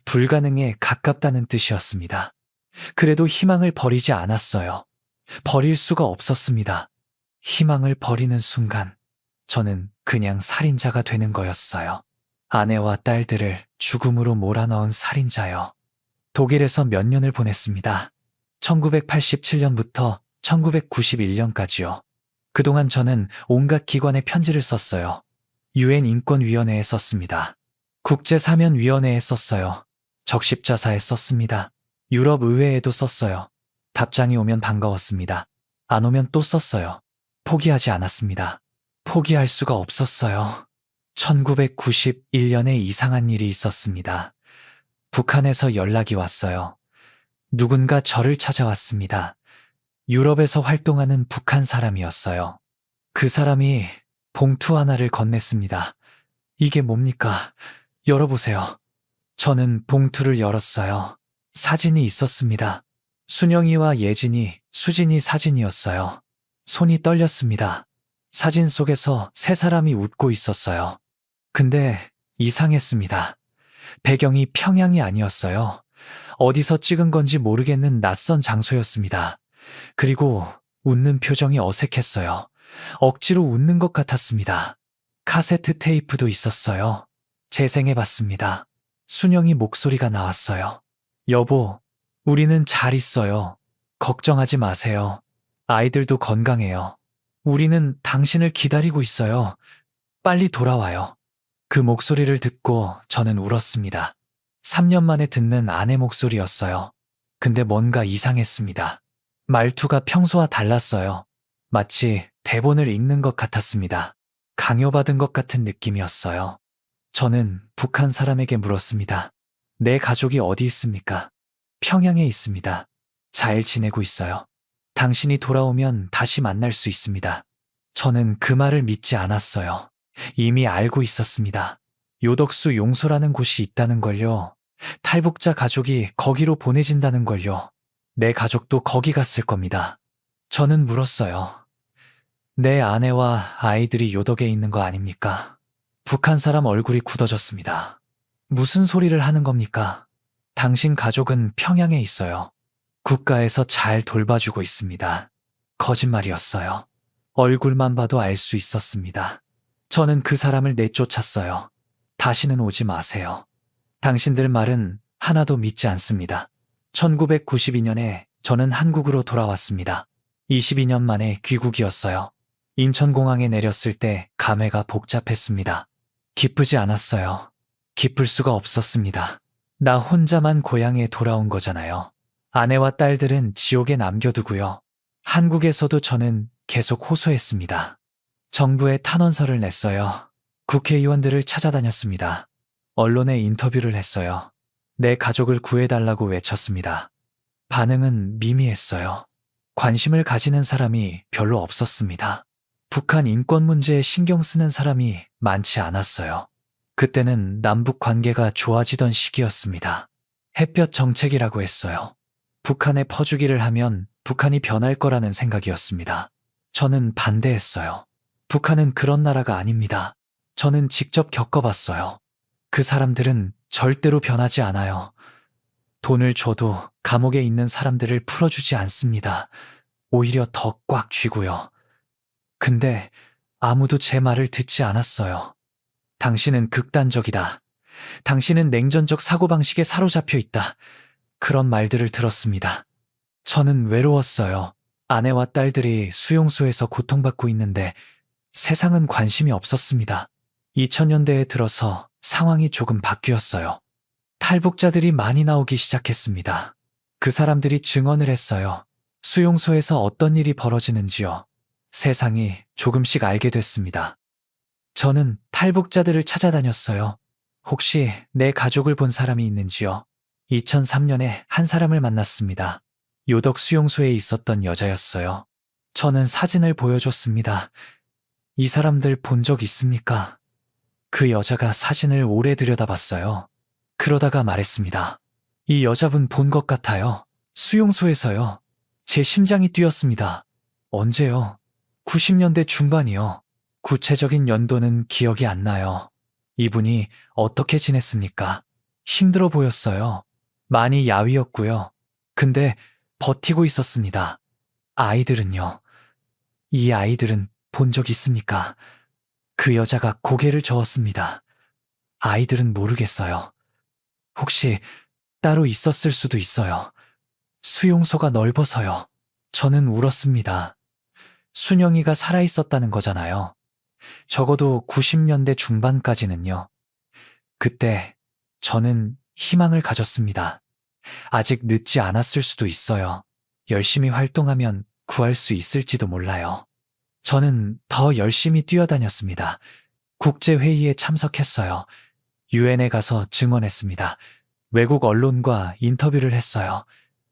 불가능에 가깝다는 뜻이었습니다. 그래도 희망을 버리지 않았어요. 버릴 수가 없었습니다. 희망을 버리는 순간 저는 그냥 살인자가 되는 거였어요. 아내와 딸들을 죽음으로 몰아넣은 살인자요. 독일에서 몇 년을 보냈습니다. 1987년부터 1991년까지요. 그동안 저는 온갖 기관에 편지를 썼어요. 유엔 인권위원회에 썼습니다. 국제사면위원회에 썼어요. 적십자사에 썼습니다. 유럽 의회에도 썼어요. 답장이 오면 반가웠습니다. 안 오면 또 썼어요. 포기하지 않았습니다. 포기할 수가 없었어요. 1991년에 이상한 일이 있었습니다. 북한에서 연락이 왔어요. 누군가 저를 찾아왔습니다. 유럽에서 활동하는 북한 사람이었어요. 그 사람이 봉투 하나를 건넸습니다. 이게 뭡니까? 열어보세요. 저는 봉투를 열었어요. 사진이 있었습니다. 순영이와 예진이, 수진이 사진이었어요. 손이 떨렸습니다. 사진 속에서 세 사람이 웃고 있었어요. 근데 이상했습니다. 배경이 평양이 아니었어요. 어디서 찍은 건지 모르겠는 낯선 장소였습니다. 그리고 웃는 표정이 어색했어요. 억지로 웃는 것 같았습니다. 카세트 테이프도 있었어요. 재생해봤습니다. 순영이 목소리가 나왔어요. 여보, 우리는 잘 있어요. 걱정하지 마세요. 아이들도 건강해요. 우리는 당신을 기다리고 있어요. 빨리 돌아와요. 그 목소리를 듣고 저는 울었습니다. 3년 만에 듣는 아내 목소리였어요. 근데 뭔가 이상했습니다. 말투가 평소와 달랐어요. 마치 대본을 읽는 것 같았습니다. 강요받은 것 같은 느낌이었어요. 저는 북한 사람에게 물었습니다. 내 가족이 어디 있습니까? 평양에 있습니다. 잘 지내고 있어요. 당신이 돌아오면 다시 만날 수 있습니다. 저는 그 말을 믿지 않았어요. 이미 알고 있었습니다. 요덕수 용소라는 곳이 있다는 걸요. 탈북자 가족이 거기로 보내진다는 걸요. 내 가족도 거기 갔을 겁니다. 저는 물었어요. 내 아내와 아이들이 요덕에 있는 거 아닙니까? 북한 사람 얼굴이 굳어졌습니다. 무슨 소리를 하는 겁니까? 당신 가족은 평양에 있어요. 국가에서 잘 돌봐주고 있습니다. 거짓말이었어요. 얼굴만 봐도 알 수 있었습니다. 저는 그 사람을 내쫓았어요. 다시는 오지 마세요. 당신들 말은 하나도 믿지 않습니다. 1992년에 저는 한국으로 돌아왔습니다. 22년 만에 귀국이었어요. 인천공항에 내렸을 때 감회가 복잡했습니다. 기쁘지 않았어요. 기쁠 수가 없었습니다. 나 혼자만 고향에 돌아온 거잖아요. 아내와 딸들은 지옥에 남겨두고요. 한국에서도 저는 계속 호소했습니다. 정부에 탄원서를 냈어요. 국회의원들을 찾아다녔습니다. 언론에 인터뷰를 했어요. 내 가족을 구해달라고 외쳤습니다. 반응은 미미했어요. 관심을 가지는 사람이 별로 없었습니다. 북한 인권 문제에 신경 쓰는 사람이 많지 않았어요. 그때는 남북 관계가 좋아지던 시기였습니다. 햇볕 정책이라고 했어요. 북한에 퍼주기를 하면 북한이 변할 거라는 생각이었습니다. 저는 반대했어요. 북한은 그런 나라가 아닙니다. 저는 직접 겪어봤어요. 그 사람들은 절대로 변하지 않아요. 돈을 줘도 감옥에 있는 사람들을 풀어주지 않습니다. 오히려 더 꽉 쥐고요. 근데 아무도 제 말을 듣지 않았어요. 당신은 극단적이다. 당신은 냉전적 사고방식에 사로잡혀 있다. 그런 말들을 들었습니다. 저는 외로웠어요. 아내와 딸들이 수용소에서 고통받고 있는데 세상은 관심이 없었습니다. 2000년대에 들어서 상황이 조금 바뀌었어요. 탈북자들이 많이 나오기 시작했습니다. 그 사람들이 증언을 했어요. 수용소에서 어떤 일이 벌어지는지요. 세상이 조금씩 알게 됐습니다. 저는 탈북자들을 찾아다녔어요. 혹시 내 가족을 본 사람이 있는지요? 2003년에 한 사람을 만났습니다. 요덕 수용소에 있었던 여자였어요. 저는 사진을 보여줬습니다. 이 사람들 본 적 있습니까? 그 여자가 사진을 오래 들여다봤어요. 그러다가 말했습니다. 이 여자분 본 것 같아요. 수용소에서요. 제 심장이 뛰었습니다. 언제요? 90년대 중반이요. 구체적인 연도는 기억이 안 나요. 이분이 어떻게 지냈습니까? 힘들어 보였어요. 많이 야위었고요. 근데 버티고 있었습니다. 아이들은요? 이 아이들은 본 적 있습니까? 그 여자가 고개를 저었습니다. 아이들은 모르겠어요. 혹시 따로 있었을 수도 있어요. 수용소가 넓어서요. 저는 울었습니다. 순영이가 살아있었다는 거잖아요. 적어도 90년대 중반까지는요. 그때 저는 희망을 가졌습니다. 아직 늦지 않았을 수도 있어요. 열심히 활동하면 구할 수 있을지도 몰라요. 저는 더 열심히 뛰어다녔습니다. 국제회의에 참석했어요. 유엔에 가서 증언했습니다. 외국 언론과 인터뷰를 했어요.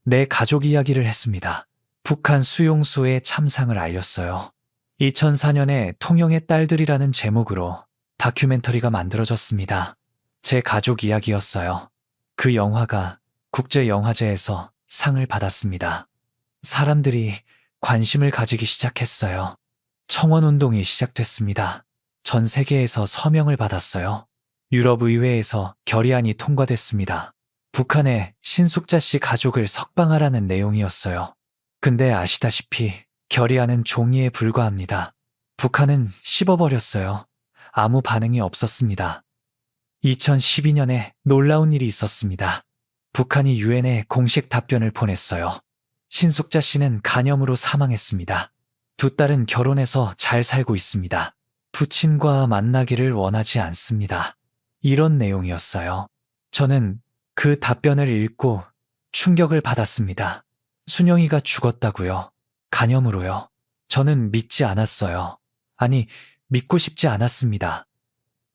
내 가족 이야기를 했습니다. 북한 수용소의 참상을 알렸어요. 2004년에 통영의 딸들이라는 제목으로 다큐멘터리가 만들어졌습니다. 제 가족 이야기였어요. 그 영화가 국제영화제에서 상을 받았습니다. 사람들이 관심을 가지기 시작했어요. 청원운동이 시작됐습니다. 전 세계에서 서명을 받았어요. 유럽의회에서 결의안이 통과됐습니다. 북한의 신숙자 씨 가족을 석방하라는 내용이었어요. 근데 아시다시피 결의안은 종이에 불과합니다. 북한은 씹어버렸어요. 아무 반응이 없었습니다. 2012년에 놀라운 일이 있었습니다. 북한이 유엔에 공식 답변을 보냈어요. 신숙자 씨는 간염으로 사망했습니다. 두 딸은 결혼해서 잘 살고 있습니다. 부친과 만나기를 원하지 않습니다. 이런 내용이었어요. 저는 그 답변을 읽고 충격을 받았습니다. 순영이가 죽었다고요. 간염으로요. 저는 믿지 않았어요. 아니, 믿고 싶지 않았습니다.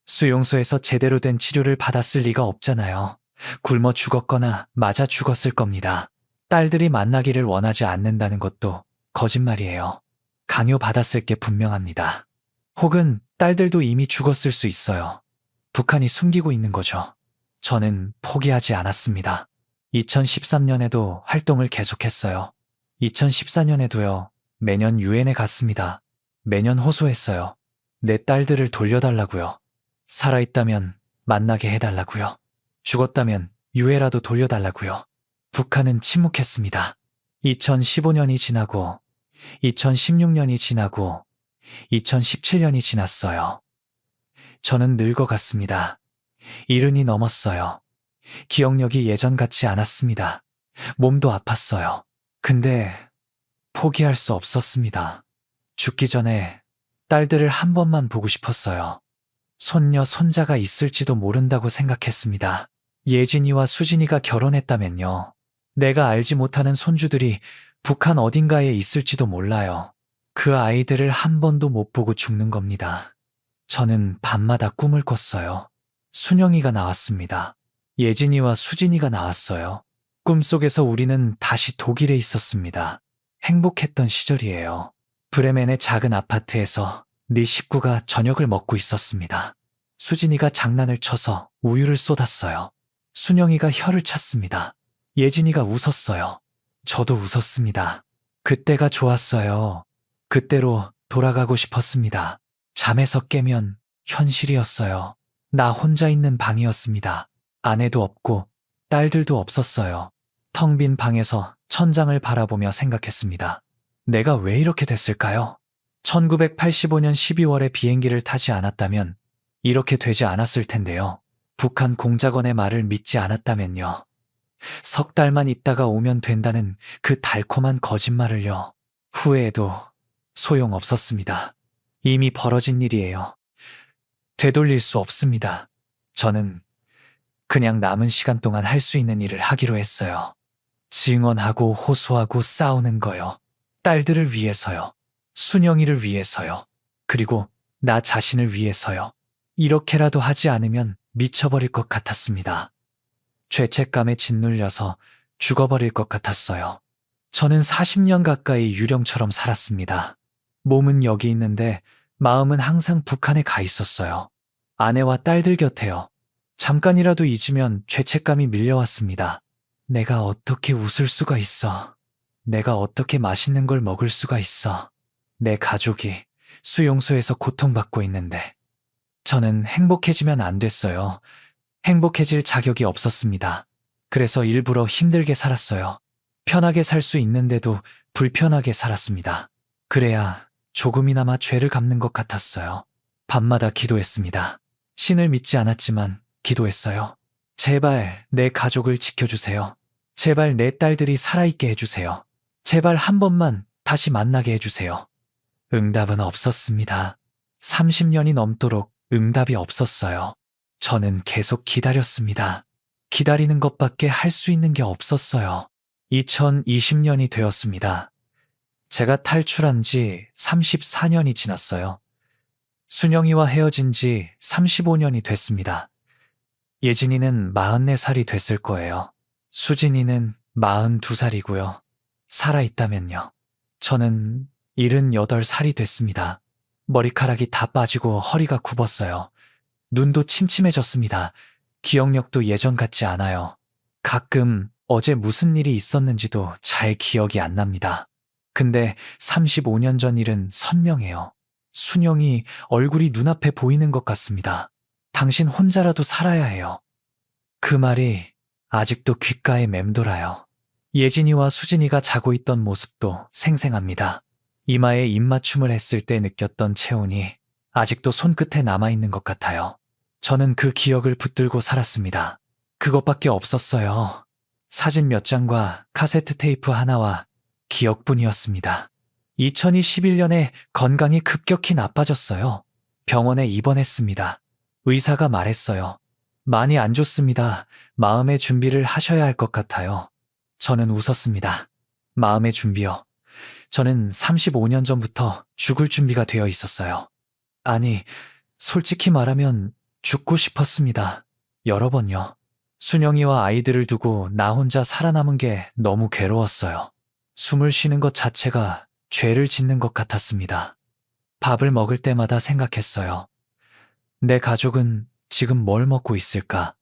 수용소에서 제대로 된 치료를 받았을 리가 없잖아요. 굶어 죽었거나 맞아 죽었을 겁니다. 딸들이 만나기를 원하지 않는다는 것도 거짓말이에요. 강요받았을 게 분명합니다. 혹은 딸들도 이미 죽었을 수 있어요. 북한이 숨기고 있는 거죠. 저는 포기하지 않았습니다. 2013년에도 활동을 계속했어요. 2014년에도요. 매년 유엔에 갔습니다. 매년 호소했어요. 내 딸들을 돌려달라고요. 살아있다면 만나게 해달라고요. 죽었다면 유해라도 돌려달라고요. 북한은 침묵했습니다. 2015년이 지나고 2016년이 지나고 2017년이 지났어요. 저는 늙어갔습니다. 70이 넘었어요. 기억력이 예전 같지 않았습니다. 몸도 아팠어요. 근데 포기할 수 없었습니다. 죽기 전에 딸들을 한 번만 보고 싶었어요. 손녀, 손자가 있을지도 모른다고 생각했습니다. 예진이와 수진이가 결혼했다면요. 내가 알지 못하는 손주들이 북한 어딘가에 있을지도 몰라요. 그 아이들을 한 번도 못 보고 죽는 겁니다. 저는 밤마다 꿈을 꿨어요. 순영이가 나왔습니다. 예진이와 수진이가 나왔어요. 꿈속에서 우리는 다시 독일에 있었습니다. 행복했던 시절이에요. 브레멘의 작은 아파트에서 네 식구가 저녁을 먹고 있었습니다. 수진이가 장난을 쳐서 우유를 쏟았어요. 순영이가 혀를 찼습니다. 예진이가 웃었어요. 저도 웃었습니다. 그때가 좋았어요. 그때로 돌아가고 싶었습니다. 잠에서 깨면 현실이었어요. 나 혼자 있는 방이었습니다. 아내도 없고 딸들도 없었어요. 텅 빈 방에서 천장을 바라보며 생각했습니다. 내가 왜 이렇게 됐을까요? 1985년 12월에 비행기를 타지 않았다면 이렇게 되지 않았을 텐데요. 북한 공작원의 말을 믿지 않았다면요. 석 달만 있다가 오면 된다는 그 달콤한 거짓말을요. 후회해도 소용없었습니다. 이미 벌어진 일이에요. 되돌릴 수 없습니다. 저는 그냥 남은 시간 동안 할 수 있는 일을 하기로 했어요. 증언하고 호소하고 싸우는 거요. 딸들을 위해서요. 순영이를 위해서요. 그리고 나 자신을 위해서요. 이렇게라도 하지 않으면 미쳐버릴 것 같았습니다. 죄책감에 짓눌려서 죽어버릴 것 같았어요. 저는 40년 가까이 유령처럼 살았습니다. 몸은 여기 있는데 마음은 항상 북한에 가 있었어요. 아내와 딸들 곁에요. 잠깐이라도 잊으면 죄책감이 밀려왔습니다. 내가 어떻게 웃을 수가 있어. 내가 어떻게 맛있는 걸 먹을 수가 있어. 내 가족이 수용소에서 고통받고 있는데. 저는 행복해지면 안 됐어요. 행복해질 자격이 없었습니다. 그래서 일부러 힘들게 살았어요. 편하게 살 수 있는데도 불편하게 살았습니다. 그래야 조금이나마 죄를 갚는 것 같았어요. 밤마다 기도했습니다. 신을 믿지 않았지만 기도했어요. 제발 내 가족을 지켜주세요. 제발 내 딸들이 살아있게 해주세요. 제발 한 번만 다시 만나게 해주세요. 응답은 없었습니다. 30년이 넘도록 응답이 없었어요. 저는 계속 기다렸습니다. 기다리는 것밖에 할 수 있는 게 없었어요. 2020년이 되었습니다. 제가 탈출한 지 34년이 지났어요. 순영이와 헤어진 지 35년이 됐습니다. 예진이는 44살이 됐을 거예요. 수진이는 42살이고요. 살아있다면요. 저는 78살이 됐습니다. 머리카락이 다 빠지고 허리가 굽었어요. 눈도 침침해졌습니다. 기억력도 예전 같지 않아요. 가끔 어제 무슨 일이 있었는지도 잘 기억이 안 납니다. 근데 35년 전 일은 선명해요. 순영이 얼굴이 눈앞에 보이는 것 같습니다. 당신 혼자라도 살아야 해요. 그 말이 아직도 귓가에 맴돌아요. 예진이와 수진이가 자고 있던 모습도 생생합니다. 이마에 입맞춤을 했을 때 느꼈던 체온이 아직도 손끝에 남아있는 것 같아요. 저는 그 기억을 붙들고 살았습니다. 그것밖에 없었어요. 사진 몇 장과 카세트 테이프 하나와 기억뿐이었습니다. 2021년에 건강이 급격히 나빠졌어요. 병원에 입원했습니다. 의사가 말했어요. 많이 안 좋습니다. 마음의 준비를 하셔야 할 것 같아요. 저는 웃었습니다. 마음의 준비요. 저는 35년 전부터 죽을 준비가 되어 있었어요. 아니, 솔직히 말하면 죽고 싶었습니다. 여러 번요. 순영이와 아이들을 두고 나 혼자 살아남은 게 너무 괴로웠어요. 숨을 쉬는 것 자체가 죄를 짓는 것 같았습니다. 밥을 먹을 때마다 생각했어요. 내 가족은 지금 뭘 먹고 있을까?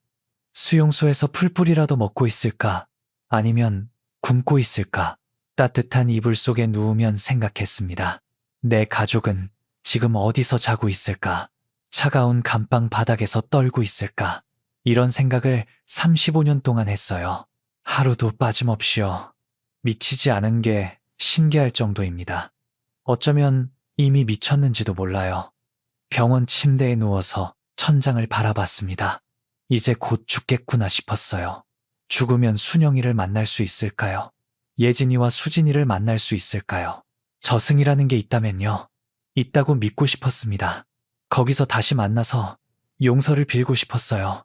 수용소에서 풀뿌리라도 먹고 있을까? 아니면 굶고 있을까? 따뜻한 이불 속에 누우면 생각했습니다. 내 가족은 지금 어디서 자고 있을까? 차가운 감방 바닥에서 떨고 있을까? 이런 생각을 35년 동안 했어요. 하루도 빠짐없이요. 미치지 않은 게 신기할 정도입니다. 어쩌면 이미 미쳤는지도 몰라요. 병원 침대에 누워서 천장을 바라봤습니다. 이제 곧 죽겠구나 싶었어요. 죽으면 순영이를 만날 수 있을까요? 예진이와 수진이를 만날 수 있을까요? 저승이라는 게 있다면요. 있다고 믿고 싶었습니다. 거기서 다시 만나서 용서를 빌고 싶었어요.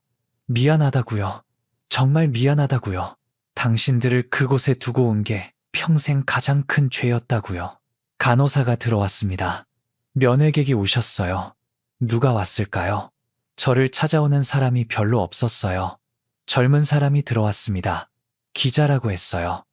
미안하다고요. 정말 미안하다고요. 당신들을 그곳에 두고 온 게 평생 가장 큰 죄였다고요. 간호사가 들어왔습니다. 면회객이 오셨어요. 누가 왔을까요? 저를 찾아오는 사람이 별로 없었어요. 젊은 사람이 들어왔습니다. 기자라고 했어요.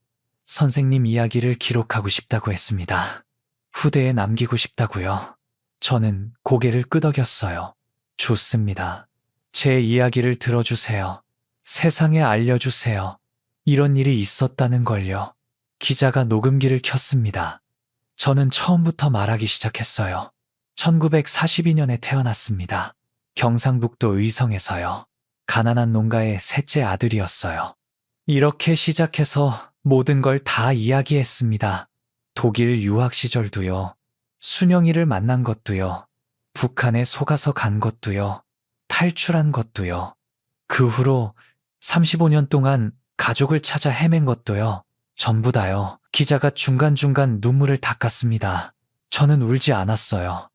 선생님 이야기를 기록하고 싶다고 했습니다. 후대에 남기고 싶다고요. 저는 고개를 끄덕였어요. 좋습니다. 제 이야기를 들어주세요. 세상에 알려주세요. 이런 일이 있었다는 걸요. 기자가 녹음기를 켰습니다. 저는 처음부터 말하기 시작했어요. 1942년에 태어났습니다. 경상북도 의성에서요. 가난한 농가의 셋째 아들이었어요. 이렇게 시작해서 모든 걸 다 이야기했습니다. 독일 유학 시절도요. 순영이를 만난 것도요. 북한에 속아서 간 것도요. 탈출한 것도요. 그 후로 35년 동안 가족을 찾아 헤맨 것도요. 전부 다요. 기자가 중간중간 눈물을 닦았습니다. 저는 울지 않았어요.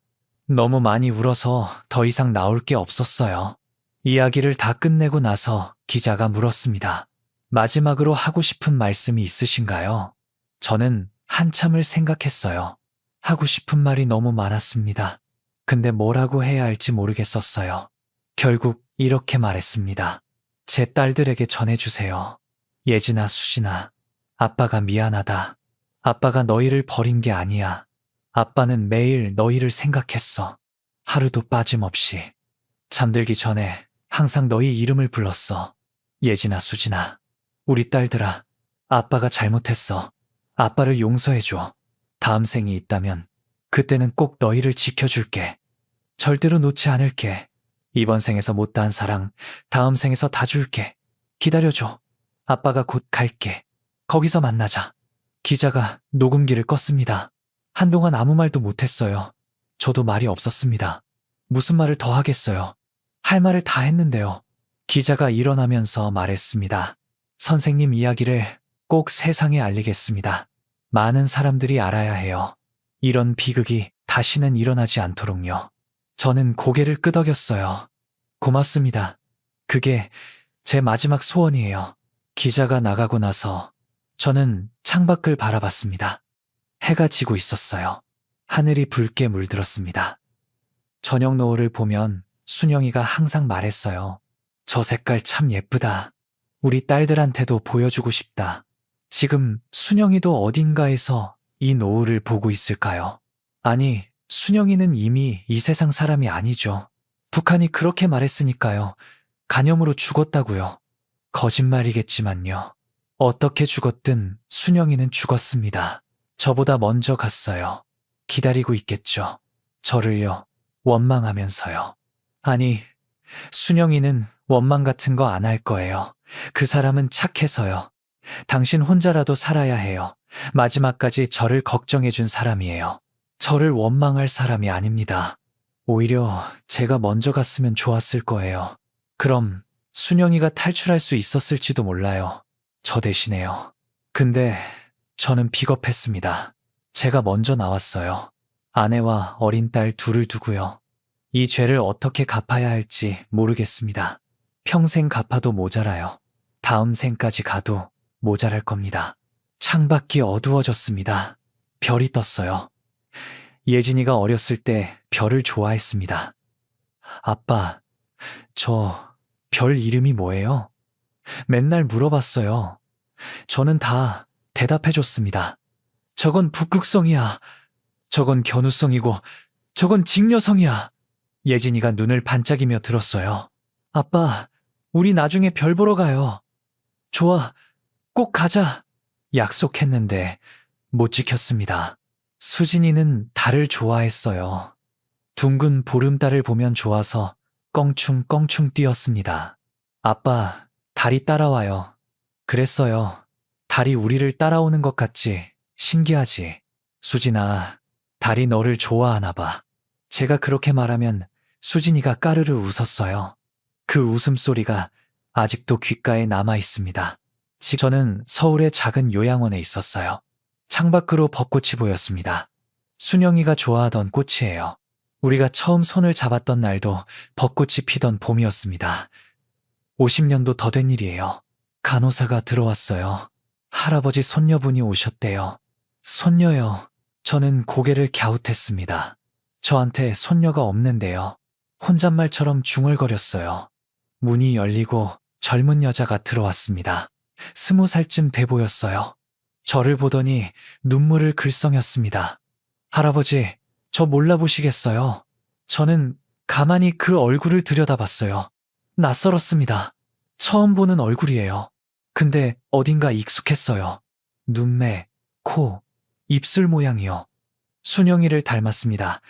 너무 많이 울어서 더 이상 나올 게 없었어요. 이야기를 다 끝내고 나서 기자가 물었습니다. 마지막으로 하고 싶은 말씀이 있으신가요? 저는 한참을 생각했어요. 하고 싶은 말이 너무 많았습니다. 근데 뭐라고 해야 할지 모르겠었어요. 결국 이렇게 말했습니다. 제 딸들에게 전해주세요. 예진아, 수진아, 아빠가 미안하다. 아빠가 너희를 버린 게 아니야. 아빠는 매일 너희를 생각했어. 하루도 빠짐없이. 잠들기 전에 항상 너희 이름을 불렀어. 예진아, 수진아, 우리 딸들아, 아빠가 잘못했어. 아빠를 용서해줘. 다음 생이 있다면 그때는 꼭 너희를 지켜줄게. 절대로 놓지 않을게. 이번 생에서 못다한 사랑, 다음 생에서 다 줄게. 기다려줘. 아빠가 곧 갈게. 거기서 만나자. 기자가 녹음기를 껐습니다. 한동안 아무 말도 못했어요. 저도 말이 없었습니다. 무슨 말을 더 하겠어요. 할 말을 다 했는데요. 기자가 일어나면서 말했습니다. 선생님 이야기를 꼭 세상에 알리겠습니다. 많은 사람들이 알아야 해요. 이런 비극이 다시는 일어나지 않도록요. 저는 고개를 끄덕였어요. 고맙습니다. 그게 제 마지막 소원이에요. 기자가 나가고 나서 저는 창밖을 바라봤습니다. 해가 지고 있었어요. 하늘이 붉게 물들었습니다. 저녁 노을을 보면 순영이가 항상 말했어요. 저 색깔 참 예쁘다. 우리 딸들한테도 보여주고 싶다. 지금 순영이도 어딘가에서 이 노을을 보고 있을까요? 아니, 순영이는 이미 이 세상 사람이 아니죠. 북한이 그렇게 말했으니까요. 간염으로 죽었다고요. 거짓말이겠지만요. 어떻게 죽었든 순영이는 죽었습니다. 저보다 먼저 갔어요. 기다리고 있겠죠. 저를요. 원망하면서요. 아니, 순영이는 원망 같은 거 안 할 거예요. 그 사람은 착해서요. 당신 혼자라도 살아야 해요. 마지막까지 저를 걱정해준 사람이에요. 저를 원망할 사람이 아닙니다. 오히려 제가 먼저 갔으면 좋았을 거예요. 그럼 순영이가 탈출할 수 있었을지도 몰라요. 저 대신에요. 근데 저는 비겁했습니다. 제가 먼저 나왔어요. 아내와 어린 딸 둘을 두고요. 이 죄를 어떻게 갚아야 할지 모르겠습니다. 평생 갚아도 모자라요. 다음 생까지 가도 모자랄 겁니다. 창밖이 어두워졌습니다. 별이 떴어요. 예진이가 어렸을 때 별을 좋아했습니다. 아빠, 저 별 이름이 뭐예요? 맨날 물어봤어요. 저는 다 대답해줬습니다. 저건 북극성이야. 저건 견우성이고, 저건 직녀성이야. 예진이가 눈을 반짝이며 들었어요. 아빠, 우리 나중에 별 보러 가요. 좋아, 꼭 가자. 약속했는데 못 지켰습니다. 수진이는 달을 좋아했어요. 둥근 보름달을 보면 좋아서 껑충껑충 뛰었습니다. 아빠, 달이 따라와요. 그랬어요. 달이 우리를 따라오는 것 같지? 신기하지? 수진아, 달이 너를 좋아하나 봐. 제가 그렇게 말하면 수진이가 까르르 웃었어요. 그 웃음소리가 아직도 귓가에 남아 있습니다. 저는 서울의 작은 요양원에 있었어요. 창밖으로 벚꽃이 보였습니다. 순영이가 좋아하던 꽃이에요. 우리가 처음 손을 잡았던 날도 벚꽃이 피던 봄이었습니다. 50년도 더 된 일이에요. 간호사가 들어왔어요. 할아버지 손녀분이 오셨대요. 손녀요. 저는 고개를 갸웃했습니다. 저한테 손녀가 없는데요. 혼잣말처럼 중얼거렸어요. 문이 열리고 젊은 여자가 들어왔습니다. 20살쯤 돼 보였어요. 저를 보더니 눈물을 글썽였습니다. 할아버지, 저 몰라보시겠어요? 저는 가만히 그 얼굴을 들여다봤어요. 낯설었습니다. 처음 보는 얼굴이에요. 근데 어딘가 익숙했어요. 눈매, 코, 입술 모양이요. 순영이를 닮았습니다.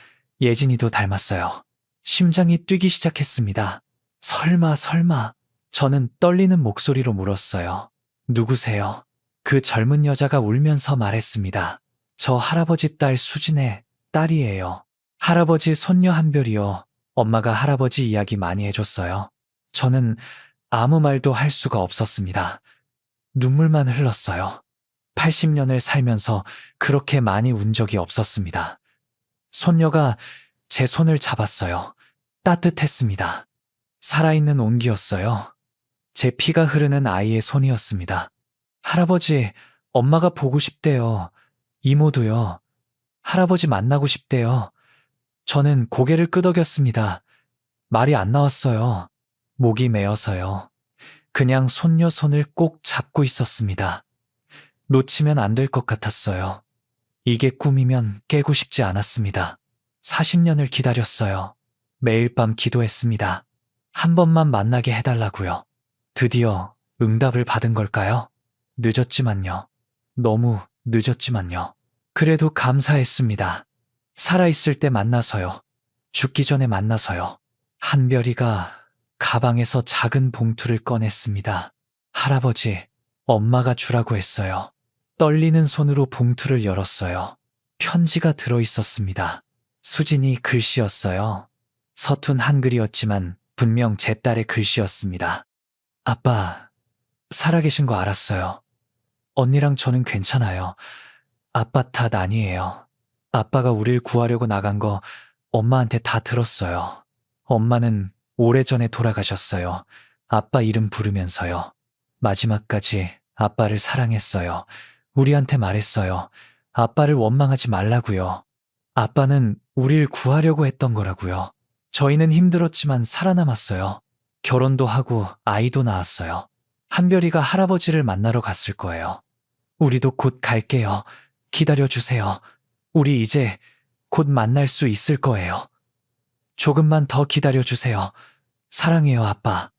예진이도 닮았어요. 심장이 뛰기 시작했습니다. 설마. 저는 떨리는 목소리로 물었어요. 누구세요? 그 젊은 여자가 울면서 말했습니다. 저 할아버지 딸 수진의 딸이에요. 할아버지 손녀 한별이요. 엄마가 할아버지 이야기 많이 해줬어요. 저는 아무 말도 할 수가 없었습니다. 눈물만 흘렀어요. 80년을 살면서 그렇게 많이 운 적이 없었습니다. 손녀가 제 손을 잡았어요. 따뜻했습니다. 살아있는 온기였어요. 제 피가 흐르는 아이의 손이었습니다. 할아버지, 엄마가 보고 싶대요. 이모도요. 할아버지 만나고 싶대요. 저는 고개를 끄덕였습니다. 말이 안 나왔어요. 목이 메어서요. 그냥 손녀 손을 꼭 잡고 있었습니다. 놓치면 안 될 것 같았어요. 이게 꿈이면 깨고 싶지 않았습니다. 40년을 기다렸어요. 매일 밤 기도했습니다. 한 번만 만나게 해달라고요. 드디어 응답을 받은 걸까요? 늦었지만요. 너무 늦었지만요. 그래도 감사했습니다. 살아있을 때 만나서요. 죽기 전에 만나서요. 한별이가 가방에서 작은 봉투를 꺼냈습니다. 할아버지, 엄마가 주라고 했어요. 떨리는 손으로 봉투를 열었어요. 편지가 들어있었습니다. 수진이 글씨였어요. 서툰 한글이었지만 분명 제 딸의 글씨였습니다. 아빠, 살아계신 거 알았어요. 언니랑 저는 괜찮아요. 아빠 탓 아니에요. 아빠가 우릴 구하려고 나간 거 엄마한테 다 들었어요. 엄마는 오래전에 돌아가셨어요. 아빠 이름 부르면서요. 마지막까지 아빠를 사랑했어요. 우리한테 말했어요. 아빠를 원망하지 말라고요. 아빠는 우릴 구하려고 했던 거라고요. 저희는 힘들었지만 살아남았어요. 결혼도 하고 아이도 낳았어요. 한별이가 할아버지를 만나러 갔을 거예요. 우리도 곧 갈게요. 기다려주세요. 우리 이제 곧 만날 수 있을 거예요. 조금만 더 기다려주세요. 사랑해요, 아빠.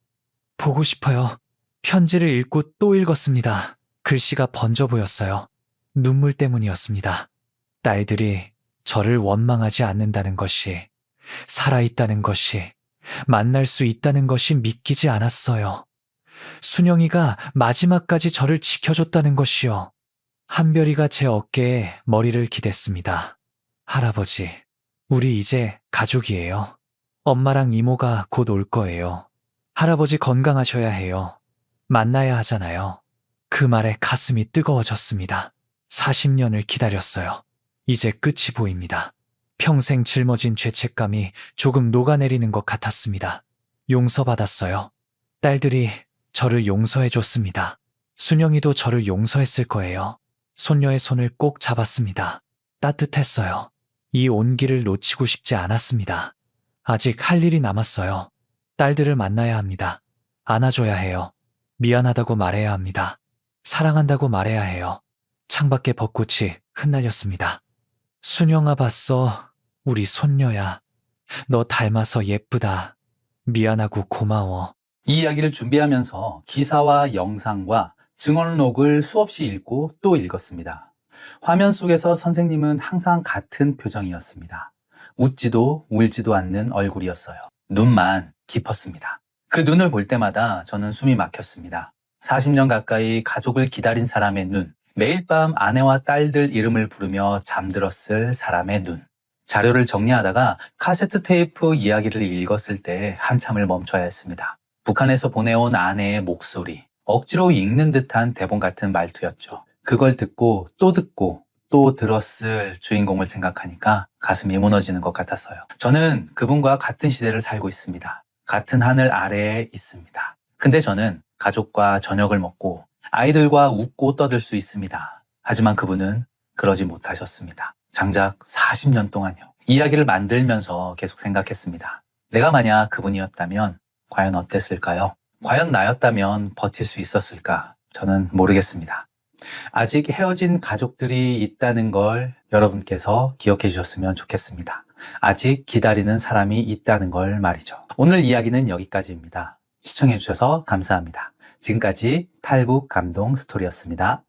보고 싶어요. 편지를 읽고 또 읽었습니다. 글씨가 번져 보였어요. 눈물 때문이었습니다. 딸들이 저를 원망하지 않는다는 것이, 살아있다는 것이, 만날 수 있다는 것이 믿기지 않았어요. 순영이가 마지막까지 저를 지켜줬다는 것이요. 한별이가 제 어깨에 머리를 기댔습니다. 할아버지, 우리 이제 가족이에요. 엄마랑 이모가 곧 올 거예요. 할아버지 건강하셔야 해요. 만나야 하잖아요. 그 말에 가슴이 뜨거워졌습니다. 40년을 기다렸어요. 이제 끝이 보입니다. 평생 짊어진 죄책감이 조금 녹아내리는 것 같았습니다. 용서받았어요. 딸들이 저를 용서해줬습니다. 순영이도 저를 용서했을 거예요. 손녀의 손을 꼭 잡았습니다. 따뜻했어요. 이 온기를 놓치고 싶지 않았습니다. 아직 할 일이 남았어요. 딸들을 만나야 합니다. 안아줘야 해요. 미안하다고 말해야 합니다. 사랑한다고 말해야 해요. 창밖에 벚꽃이 흩날렸습니다. 순영아 봤어. 우리 손녀야. 너 닮아서 예쁘다. 미안하고 고마워. 이 이야기를 준비하면서 기사와 영상과 증언록을 수없이 읽고 또 읽었습니다. 화면 속에서 선생님은 항상 같은 표정이었습니다. 웃지도 울지도 않는 얼굴이었어요. 눈만 깊었습니다. 그 눈을 볼 때마다 저는 숨이 막혔습니다. 40년 가까이 가족을 기다린 사람의 눈, 매일 밤 아내와 딸들 이름을 부르며 잠들었을 사람의 눈. 자료를 정리하다가 카세트 테이프 이야기를 읽었을 때 한참을 멈춰야 했습니다. 북한에서 보내온 아내의 목소리, 억지로 읽는 듯한 대본 같은 말투였죠. 그걸 듣고 또 들었을 주인공을 생각하니까 가슴이 무너지는 것 같았어요. 저는 그분과 같은 시대를 살고 있습니다. 같은 하늘 아래에 있습니다. 근데 저는 가족과 저녁을 먹고 아이들과 웃고 떠들 수 있습니다. 하지만 그분은 그러지 못하셨습니다. 장작 40년 동안요. 이야기를 만들면서 계속 생각했습니다. 내가 만약 그분이었다면 과연 어땠을까요? 과연 나였다면 버틸 수 있었을까? 저는 모르겠습니다. 아직 헤어진 가족들이 있다는 걸 여러분께서 기억해 주셨으면 좋겠습니다. 아직 기다리는 사람이 있다는 걸 말이죠. 오늘 이야기는 여기까지입니다. 시청해 주셔서 감사합니다. 지금까지 탈북 감동 스토리였습니다.